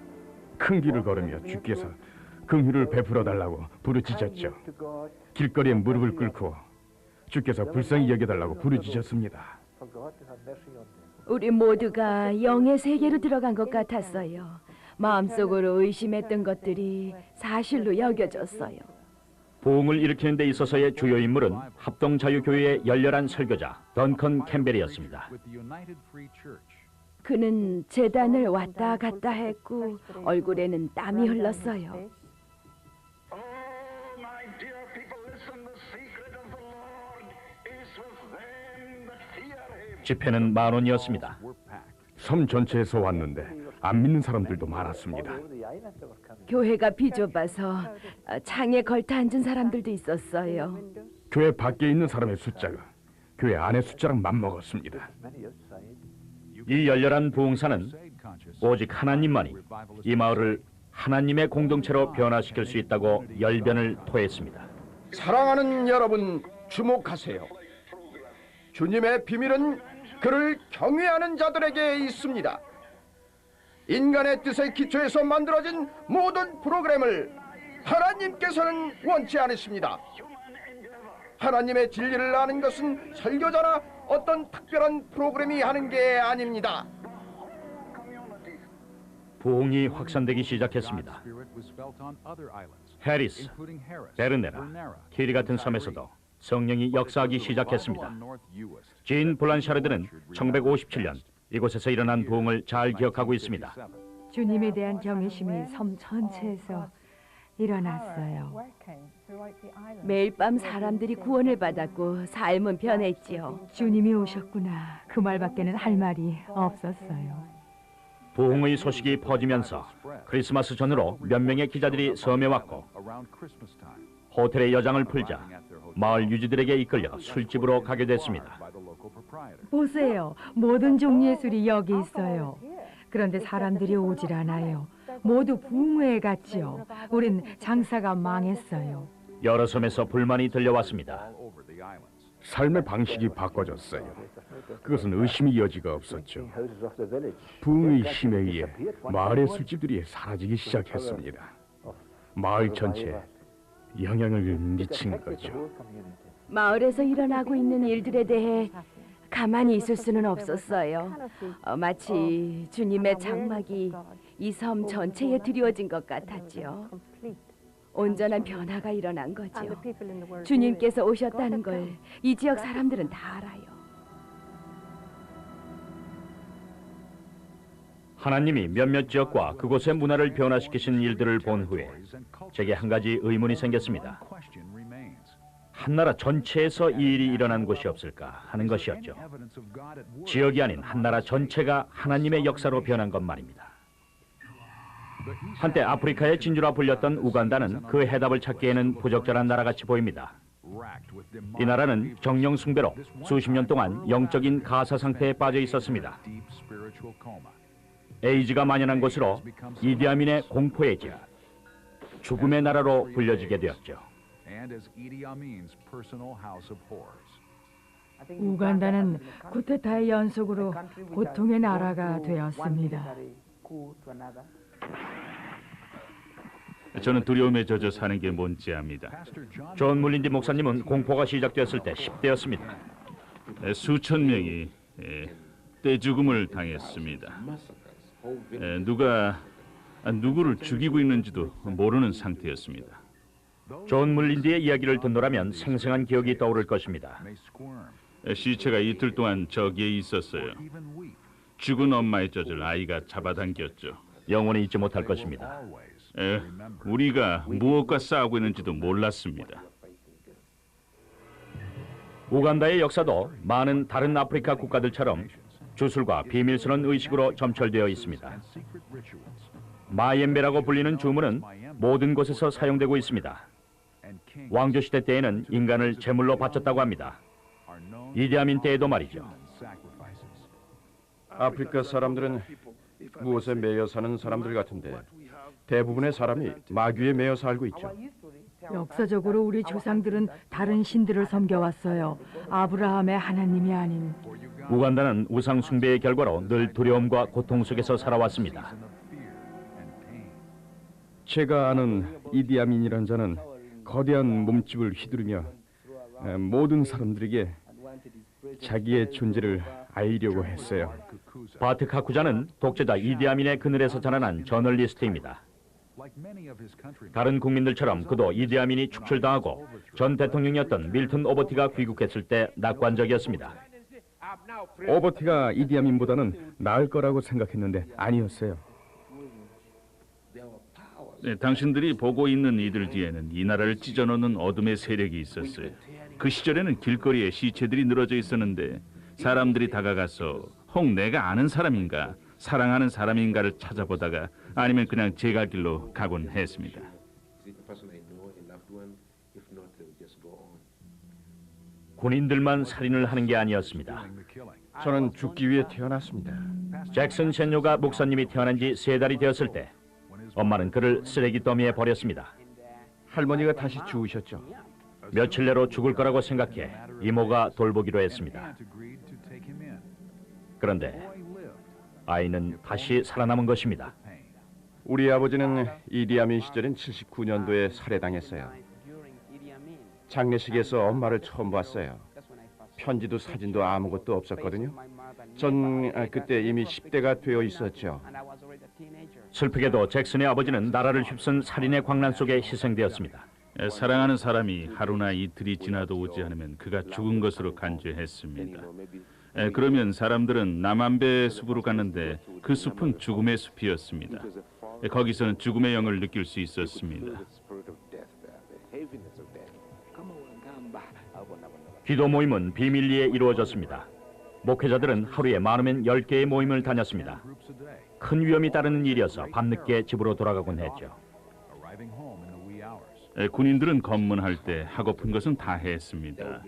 큰 길을 걸으며 주께서 긍휼을 베풀어 달라고 부르짖었죠. 길거리에 무릎을 꿇고 주께서 불쌍히 여겨달라고 부르짖었습니다. 우리 모두가 영의 세계로 들어간 것 같았어요. 마음속으로 의심했던 것들이 사실로 여겨졌어요. 부흥을 일으키는 데 있어서의 주요 인물은 합동자유교회의 열렬한 설교자 던컨 캠벨이었습니다. 그는 제단을 왔다 갔다 했고 얼굴에는 땀이 흘렀어요. 집회는 10,000원이었습니다. 섬 전체에서 왔는데 안 믿는 사람들도 많았습니다. 교회가 비좁아서 창에 걸터 앉은 사람들도 있었어요. 교회 밖에 있는 사람의 숫자가 교회 안의 숫자랑 맞먹었습니다. 이 열렬한 부흥사는 오직 하나님만이 이 마을을 하나님의 공동체로 변화시킬 수 있다고 열변을 토했습니다. 사랑하는 여러분, 주목하세요. 주님의 비밀은 그를 경외하는 자들에게 있습니다. 인간의 뜻의 기초에서 만들어진 모든 프로그램을 하나님께서는 원치 않으십니다. 하나님의 진리를 아는 것은 설교자나 어떤 특별한 프로그램이 하는 게 아닙니다. 부흥이 확산되기 시작했습니다. 해리스, 베르네라, 키리 같은 섬에서도 성령이 역사하기 시작했습니다. 진 블란샤르드는 1957년 이곳에서 일어난 부흥을 잘 기억하고 있습니다. 주님에 대한 경외심이 섬 전체에서 일어났어요. 매일 밤 사람들이 구원을 받았고 삶은 변했지요. 주님이 오셨구나. 그 말밖에는 할 말이 없었어요. 부흥의 소식이 퍼지면서 크리스마스 전으로 몇 명의 기자들이 섬에 왔고 호텔의 여장을 풀자 마을 유지들에게 이끌려 술집으로 가게 됐습니다. 보세요. 모든 종류의 술이 여기 있어요. 그런데 사람들이 오질 않아요. 모두 붕괴에 갔지요. 우린 장사가 망했어요. 여러 섬에서 불만이 들려왔습니다. 삶의 방식이 바꿔졌어요. 그것은 의심의 여지가 없었죠. 부흥의 힘에 의해 마을의 술집들이 사라지기 시작했습니다. 마을 전체에 영향을 미친 거죠. 마을에서 일어나고 있는 일들에 대해 가만히 있을 수는 없었어요. 마치 주님의 장막이 이 섬 전체에 드리워진 것 같았지요. 온전한 변화가 일어난 거죠. 주님께서 오셨다는 걸 이 지역 사람들은 다 알아요. 하나님이 몇몇 지역과 그곳의 문화를 변화시키신 일들을 본 후에 제게 한 가지 의문이 생겼습니다. 한 나라 전체에서 이 일이 일어난 곳이 없을까 하는 것이었죠. 지역이 아닌 한 나라 전체가 하나님의 역사로 변한 것 말입니다. 한때 아프리카의 진주라 불렸던 우간다는 그 해답을 찾기에는 부적절한 나라같이 보입니다. 이 나라는 정령 숭배로 수십 년 동안 영적인 가사 상태에 빠져 있었습니다. 에이즈가 만연한 곳으로 이디아민의 공포의 집, 죽음의 나라로 불려지게 되었죠. 우간다는 쿠데타의 연속으로 고통의 나라가 되었습니다. 저는 두려움에 젖어 사는 게 뭔지 압니다. 존 물린디 목사님은 공포가 시작되었을 때 10대였습니다. 수천 명이 떼죽음을 당했습니다. 누가 누구를 죽이고 있는지도 모르는 상태였습니다. 존 물린디의 이야기를 듣노라면 생생한 기억이 떠오를 것입니다. 시체가 이틀 동안 저기에 있었어요. 죽은 엄마의 젖을 아이가 잡아당겼죠. 영원히 잊지 못할 것입니다. 우리가 무엇과 싸우고 있는지도 몰랐습니다. 우간다의 역사도 많은 다른 아프리카 국가들처럼 주술과 비밀스러운 의식으로 점철되어 있습니다. 마옌베라고 불리는 주문은 모든 곳에서 사용되고 있습니다. 왕조시대 때에는 인간을 제물로 바쳤다고 합니다. 이디아민 때에도 말이죠. 아프리카 사람들은 무엇에 매여 사는 사람들 같은데 대부분의 사람이 마귀에 매여 살고 있죠. 역사적으로 우리 조상들은 다른 신들을 섬겨왔어요. 아브라함의 하나님이 아닌. 우간다는 우상 숭배의 결과로 늘 두려움과 고통 속에서 살아왔습니다. 제가 아는 이디아민이라는 자는 거대한 몸집을 휘두르며 모든 사람들에게 자기의 존재를 알리려고 했어요. 바트 카쿠자는 독재자 이디아민의 그늘에서 자라난 저널리스트입니다. 다른 국민들처럼 그도 이디아민이 축출당하고 전 대통령이었던 밀턴 오버티가 귀국했을 때 낙관적이었습니다. 오버티가 이디아민보다는 나을 거라고 생각했는데 아니었어요. 당신들이 보고 있는 이들 뒤에는 이 나라를 찢어놓는 어둠의 세력이 있었어요. 그 시절에는 길거리에 시체들이 늘어져 있었는데 사람들이 다가가서 혹 내가 아는 사람인가, 사랑하는 사람인가를 찾아보다가 아니면 그냥 제 갈 길로 가곤 했습니다. 군인들만 살인을 하는 게 아니었습니다. 저는 죽기 위해 태어났습니다. 잭슨 셴요가 목사님이 태어난 지 3달이 되었을 때 엄마는 그를 쓰레기 더미에 버렸습니다. 할머니가 다시 죽으셨죠. 며칠 내로 죽을 거라고 생각해 이모가 돌보기로 했습니다. 그런데 아이는 다시 살아남은 것입니다. 우리 아버지는 이디아민 시절인 79년도에 살해당했어요. 장례식에서 엄마를 처음 봤어요. 편지도 사진도 아무것도 없었거든요. 전 그때 이미 10대가 되어 있었죠. 슬프게도 잭슨의 아버지는 나라를 휩쓴 살인의 광란 속에 희생되었습니다. 사랑하는 사람이 하루나 이틀이 지나도 오지 않으면 그가 죽은 것으로 간주했습니다. 그러면 사람들은 남한배 숲으로 갔는데 그 숲은 죽음의 숲이었습니다. 거기서는 죽음의 영을 느낄 수 있었습니다. 기도 모임은 비밀리에 이루어졌습니다. 목회자들은 하루에 많으면 10개의 모임을 다녔습니다. 큰 위험이 따르는 일이어서 밤늦게 집으로 돌아가곤 했죠. 군인들은 검문할 때 하고픈 것은 다 했습니다.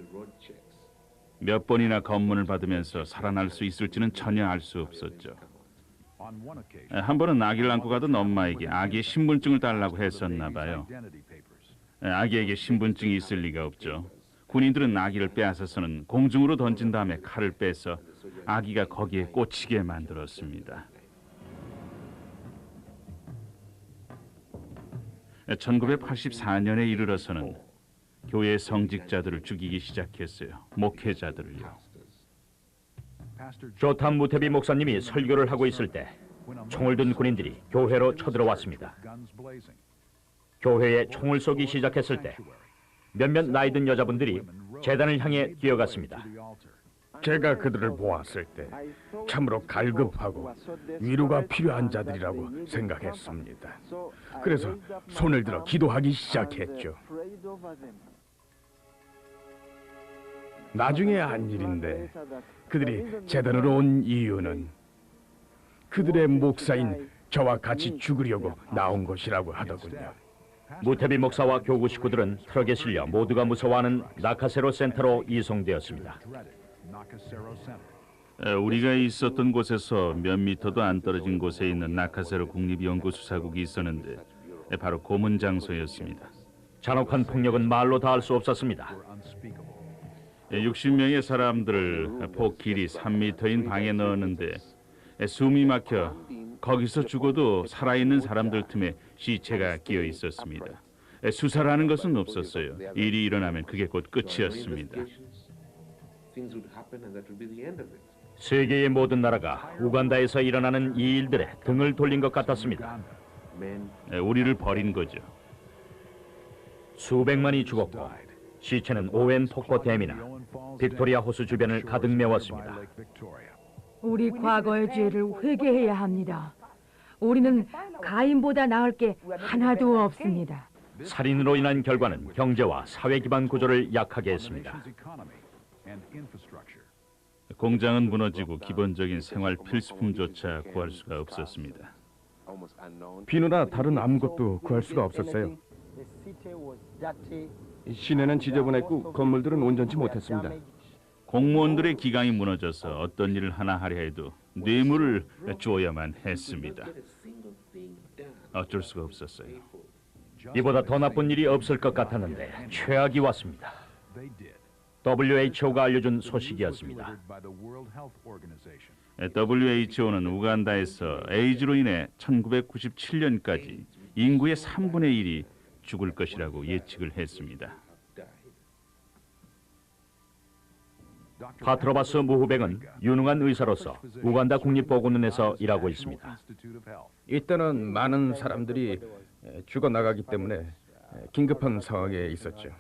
몇 번이나 검문을 받으면서 살아날 수 있을지는 전혀 알 수 없었죠. 한 번은 아기를 안고 가던 엄마에게 아기의 신분증을 달라고 했었나 봐요. 아기에게 신분증이 있을 리가 없죠. 군인들은 아기를 빼앗아서는 공중으로 던진 다음에 칼을 빼서 아기가 거기에 꽂히게 만들었습니다. 1984년에 이르러서는 교회 성직자들을 죽이기 시작했어요. 목회자들을요. 조탄 무태비 목사님이 설교를 하고 있을 때 총을 든 군인들이 교회로 쳐들어왔습니다. 교회에 총을 쏘기 시작했을 때 몇몇 나이든 여자분들이 제단을 향해 뛰어갔습니다. 제가 그들을 보았을 때 참으로 갈급하고 위로가 필요한 자들이라고 생각했습니다. 그래서 손을 들어 기도하기 시작했죠. 나중에 한 일인데 그들이 재단으로 온 이유는 그들의 목사인 저와 같이 죽으려고 나온 것이라고 하더군요. 무태비 목사와 교구 식구들은 트럭에 실려 모두가 무서워하는 나카세로 센터로 이송되었습니다. 우리가 있었던 곳에서 몇 미터도 안 떨어진 곳에 있는 나카세로 국립연구수사국이 있었는데 바로 고문 장소였습니다. 잔혹한 폭력은 말로 다 할 수 없었습니다. 60명의 사람들을 폭 길이 3미터인 방에 넣었는데 숨이 막혀 거기서 죽어도 살아있는 사람들 틈에 시체가 끼어 있었습니다. 수사를 하는 것은 없었어요. 일이 일어나면 그게 곧 끝이었습니다. 세계의 모든 나라가 우간다에서 일어나는 이 일들에 등을 돌린 것 같았습니다. 우리를 버린 거죠. 수백만이 죽었고 시체는 오웬 폭포 댐이나 빅토리아 호수 주변을 가득 메웠습니다. 우리 과거의 죄를 회개해야 합니다. 우리는 가인보다 나을 게 하나도 없습니다. 살인으로 인한 결과는 경제와 사회 기반 구조를 약하게 했습니다. 공장은 무너지고 기본적인 생활 필수품조차 구할 수가 없었습니다. 비누나 다른 아무것도 구할 수가 없었어요. 시내는 지저분했고 건물들은 온전치 못했습니다. 공무원들의 기강이 무너져서 어떤 일을 하나 하려 해도 뇌물을 주어야만 했습니다. 어쩔 수가 없었어요. 이보다 더 나쁜 일이 없을 것 같았는데 최악이 왔습니다. WHO가 알려준 소식이었습니다. WHO는 우간다에서 에이즈로 인해 1997년까지 인구의 3분의 1이 죽을 것이라고 예측을 했습니다. 파트로바스 무후백은 유능한 의사로서 우간다 국립보건원에서 일하고 있습니다. 이때는 많은 사람들이 죽어나가기 때문에 긴급한 상황에 있었죠.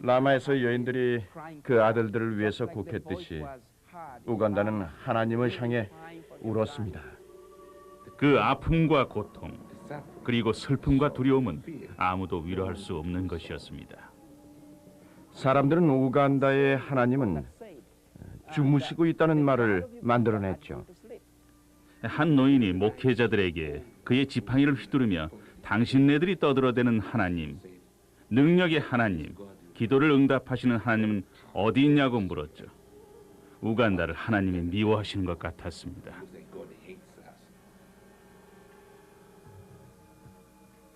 라마에서 여인들이 그 아들들을 위해서 곡했듯이 우간다는 하나님을 향해 울었습니다. 그 아픔과 고통, 그리고 슬픔과 두려움은 아무도 위로할 수 없는 것이었습니다. 사람들은 우간다의 하나님은 주무시고 있다는 말을 만들어냈죠. 한 노인이 목회자들에게 그의 지팡이를 휘두르며 당신네들이 떠들어대는 하나님, 능력의 하나님, 기도를 응답하시는 하나님은 어디 있냐고 물었죠. 우간다를 하나님이 미워하시는 것 같았습니다.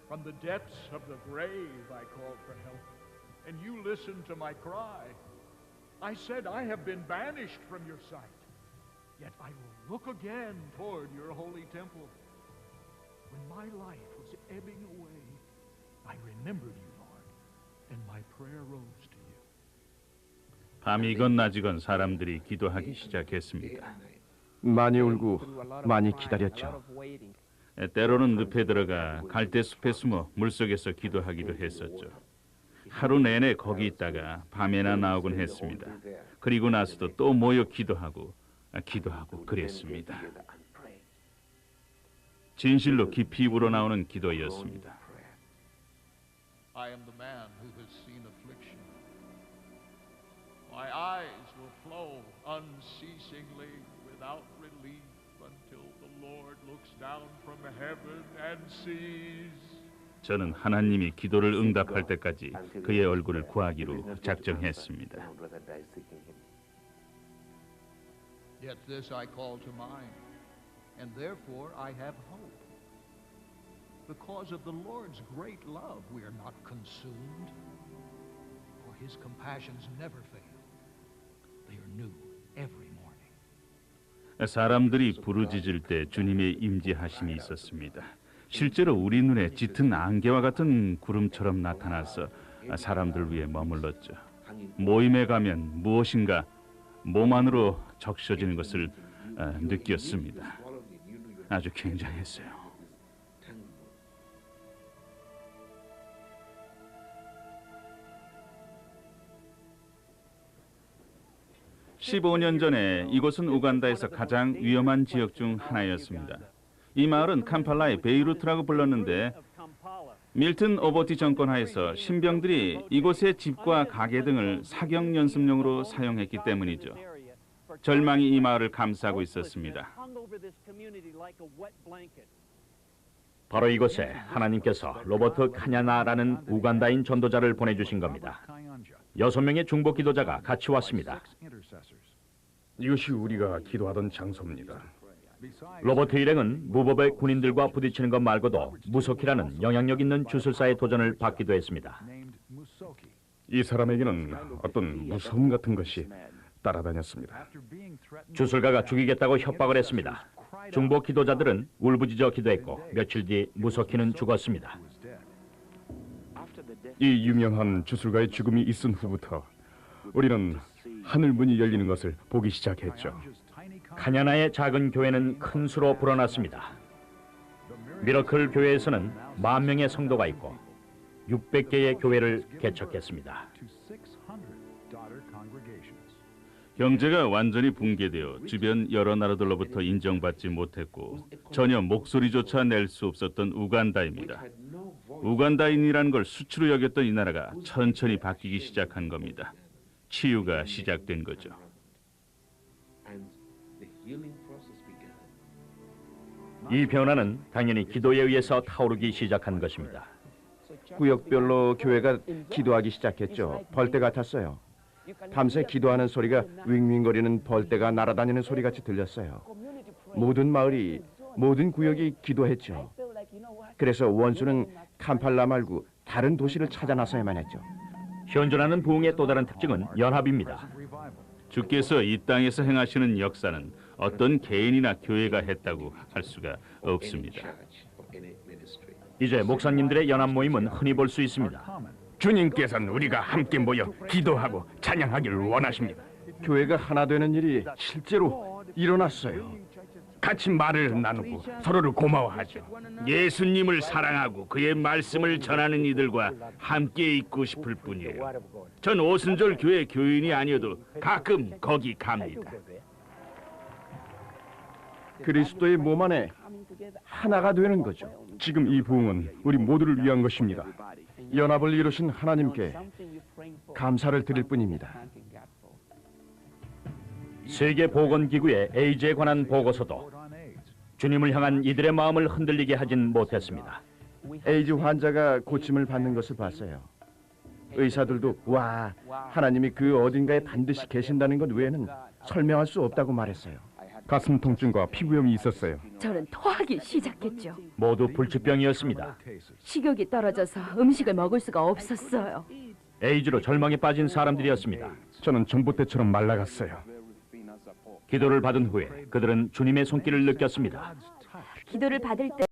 From the depths of the grave I called for help, and you listened to my cry. I said, I have been banished from your sight, yet I will look again toward your holy temple. When my life was ebbing away, I remembered you, Lord, and my prayer rose to you. 밤이건 낮이건 사람들이 기도하기 시작했습니다. 많이 울고 많이 기다렸죠. 때로는 늪에 들어가 갈대숲에 숨어 물속에서 기도하기도 했었죠. 하루 내내 거기 있다가 밤에나 나오곤 했습니다. 그리고 나서도 또 모여 기도하고 그랬습니다. 진실로 깊이 우러나오는 기도였습니다. I am the man who has seen affliction. My eyes will flow unceasingly without relief until the Lord looks down from heaven and sees. 저는 하나님이 기도를 응답할 때까지 그의 얼굴을 구하기로 작정했습니다. Yet this I call to mind, and therefore I have hope. Because of the Lord's great love, we are not consumed, for his compassions never fail. They are new every morning. 사람들이 부르짖을 때 주님의 임재하심이 있었습니다. 실제로 우리 눈에 짙은 안개와 같은 구름처럼 나타나서 사람들 위해 머물렀죠. 모임에 가면 무엇인가 몸 안으로 적셔지는 것을 느꼈습니다. 아주 굉장했어요. 15년 전에 이곳은 우간다에서 가장 위험한 지역 중 하나였습니다. 이 마을은 캄팔라의 베이루트라고 불렀는데 밀튼 오버티 정권 하에서 신병들이 이곳의 집과 가게 등을 사격 연습용으로 사용했기 때문이죠. 절망이 이 마을을 감싸고 있었습니다. 바로 이곳에 하나님께서 로버트 카냐나라는 우간다인 전도자를 보내주신 겁니다. 6명의 중보 기도자가 같이 왔습니다. 이것이 우리가 기도하던 장소입니다. 로버트 일행은 무법의 군인들과 부딪히는 것 말고도 무소키라는 영향력 있는 주술사의 도전을 받기도 했습니다. 이 사람에게는 어떤 무서움 같은 것이 따라다녔습니다. 주술가가 죽이겠다고 협박을 했습니다. 중보 기도자들은 울부짖어 기도했고 며칠 뒤 무소키는 죽었습니다. 이 유명한 주술가의 죽음이 있은 후부터 우리는 하늘 문이 열리는 것을 보기 시작했죠. 카냐나의 작은 교회는 큰 수로 불어났습니다. 미러클 교회에서는 10,000명의 성도가 있고 600개의 교회를 개척했습니다. 경제가 완전히 붕괴되어 주변 여러 나라들로부터 인정받지 못했고 전혀 목소리조차 낼 수 없었던 우간다입니다. 우간다인이라는 걸 수치로 여겼던 이 나라가 천천히 바뀌기 시작한 겁니다. 치유가 시작된 거죠. 이 변화는 당연히 기도에 의해서 타오르기 시작한 것입니다. 구역별로 교회가 기도하기 시작했죠. 벌떼 같았어요. 밤새 기도하는 소리가 윙윙거리는 벌떼가 날아다니는 소리같이 들렸어요. 모든 마을이, 모든 구역이 기도했죠. 그래서 원수는 캄팔라 말고 다른 도시를 찾아 나서야만 했죠. 현존하는 부흥의 또 다른 특징은 연합입니다. 주께서 이 땅에서 행하시는 역사는 어떤 개인이나 교회가 했다고 할 수가 없습니다. 이제 목사님들의 연합 모임은 흔히 볼 수 있습니다. 주님께서는 우리가 함께 모여 기도하고 찬양하기를 원하십니다. 교회가 하나 되는 일이 실제로 일어났어요. 같이 말을 나누고 서로를 고마워하죠. 예수님을 사랑하고 그의 말씀을 전하는 이들과 함께 있고 싶을 뿐이에요. 전 오순절 교회 교인이 아니어도 가끔 거기 갑니다. 그리스도의 몸 안에 하나가 되는 거죠. 지금 이 부흥은 우리 모두를 위한 것입니다. 연합을 이루신 하나님께 감사를 드릴 뿐입니다. 세계보건기구의 에이즈에 관한 보고서도 주님을 향한 이들의 마음을 흔들리게 하진 못했습니다. 에이즈 환자가 고침을 받는 것을 봤어요. 의사들도 와, 하나님이 그 어딘가에 반드시 계신다는 것 외에는 설명할 수 없다고 말했어요. 가슴 통증과 피부염이 있었어요. 저는 토하기 시작했죠. 모두 불치병이었습니다. 식욕이 떨어져서 음식을 먹을 수가 없었어요. 에이즈로 절망에 빠진 사람들이었습니다. 저는 전봇대처럼 말라갔어요. 기도를 받은 후에 그들은 주님의 손길을 느꼈습니다. 기도를 받을 때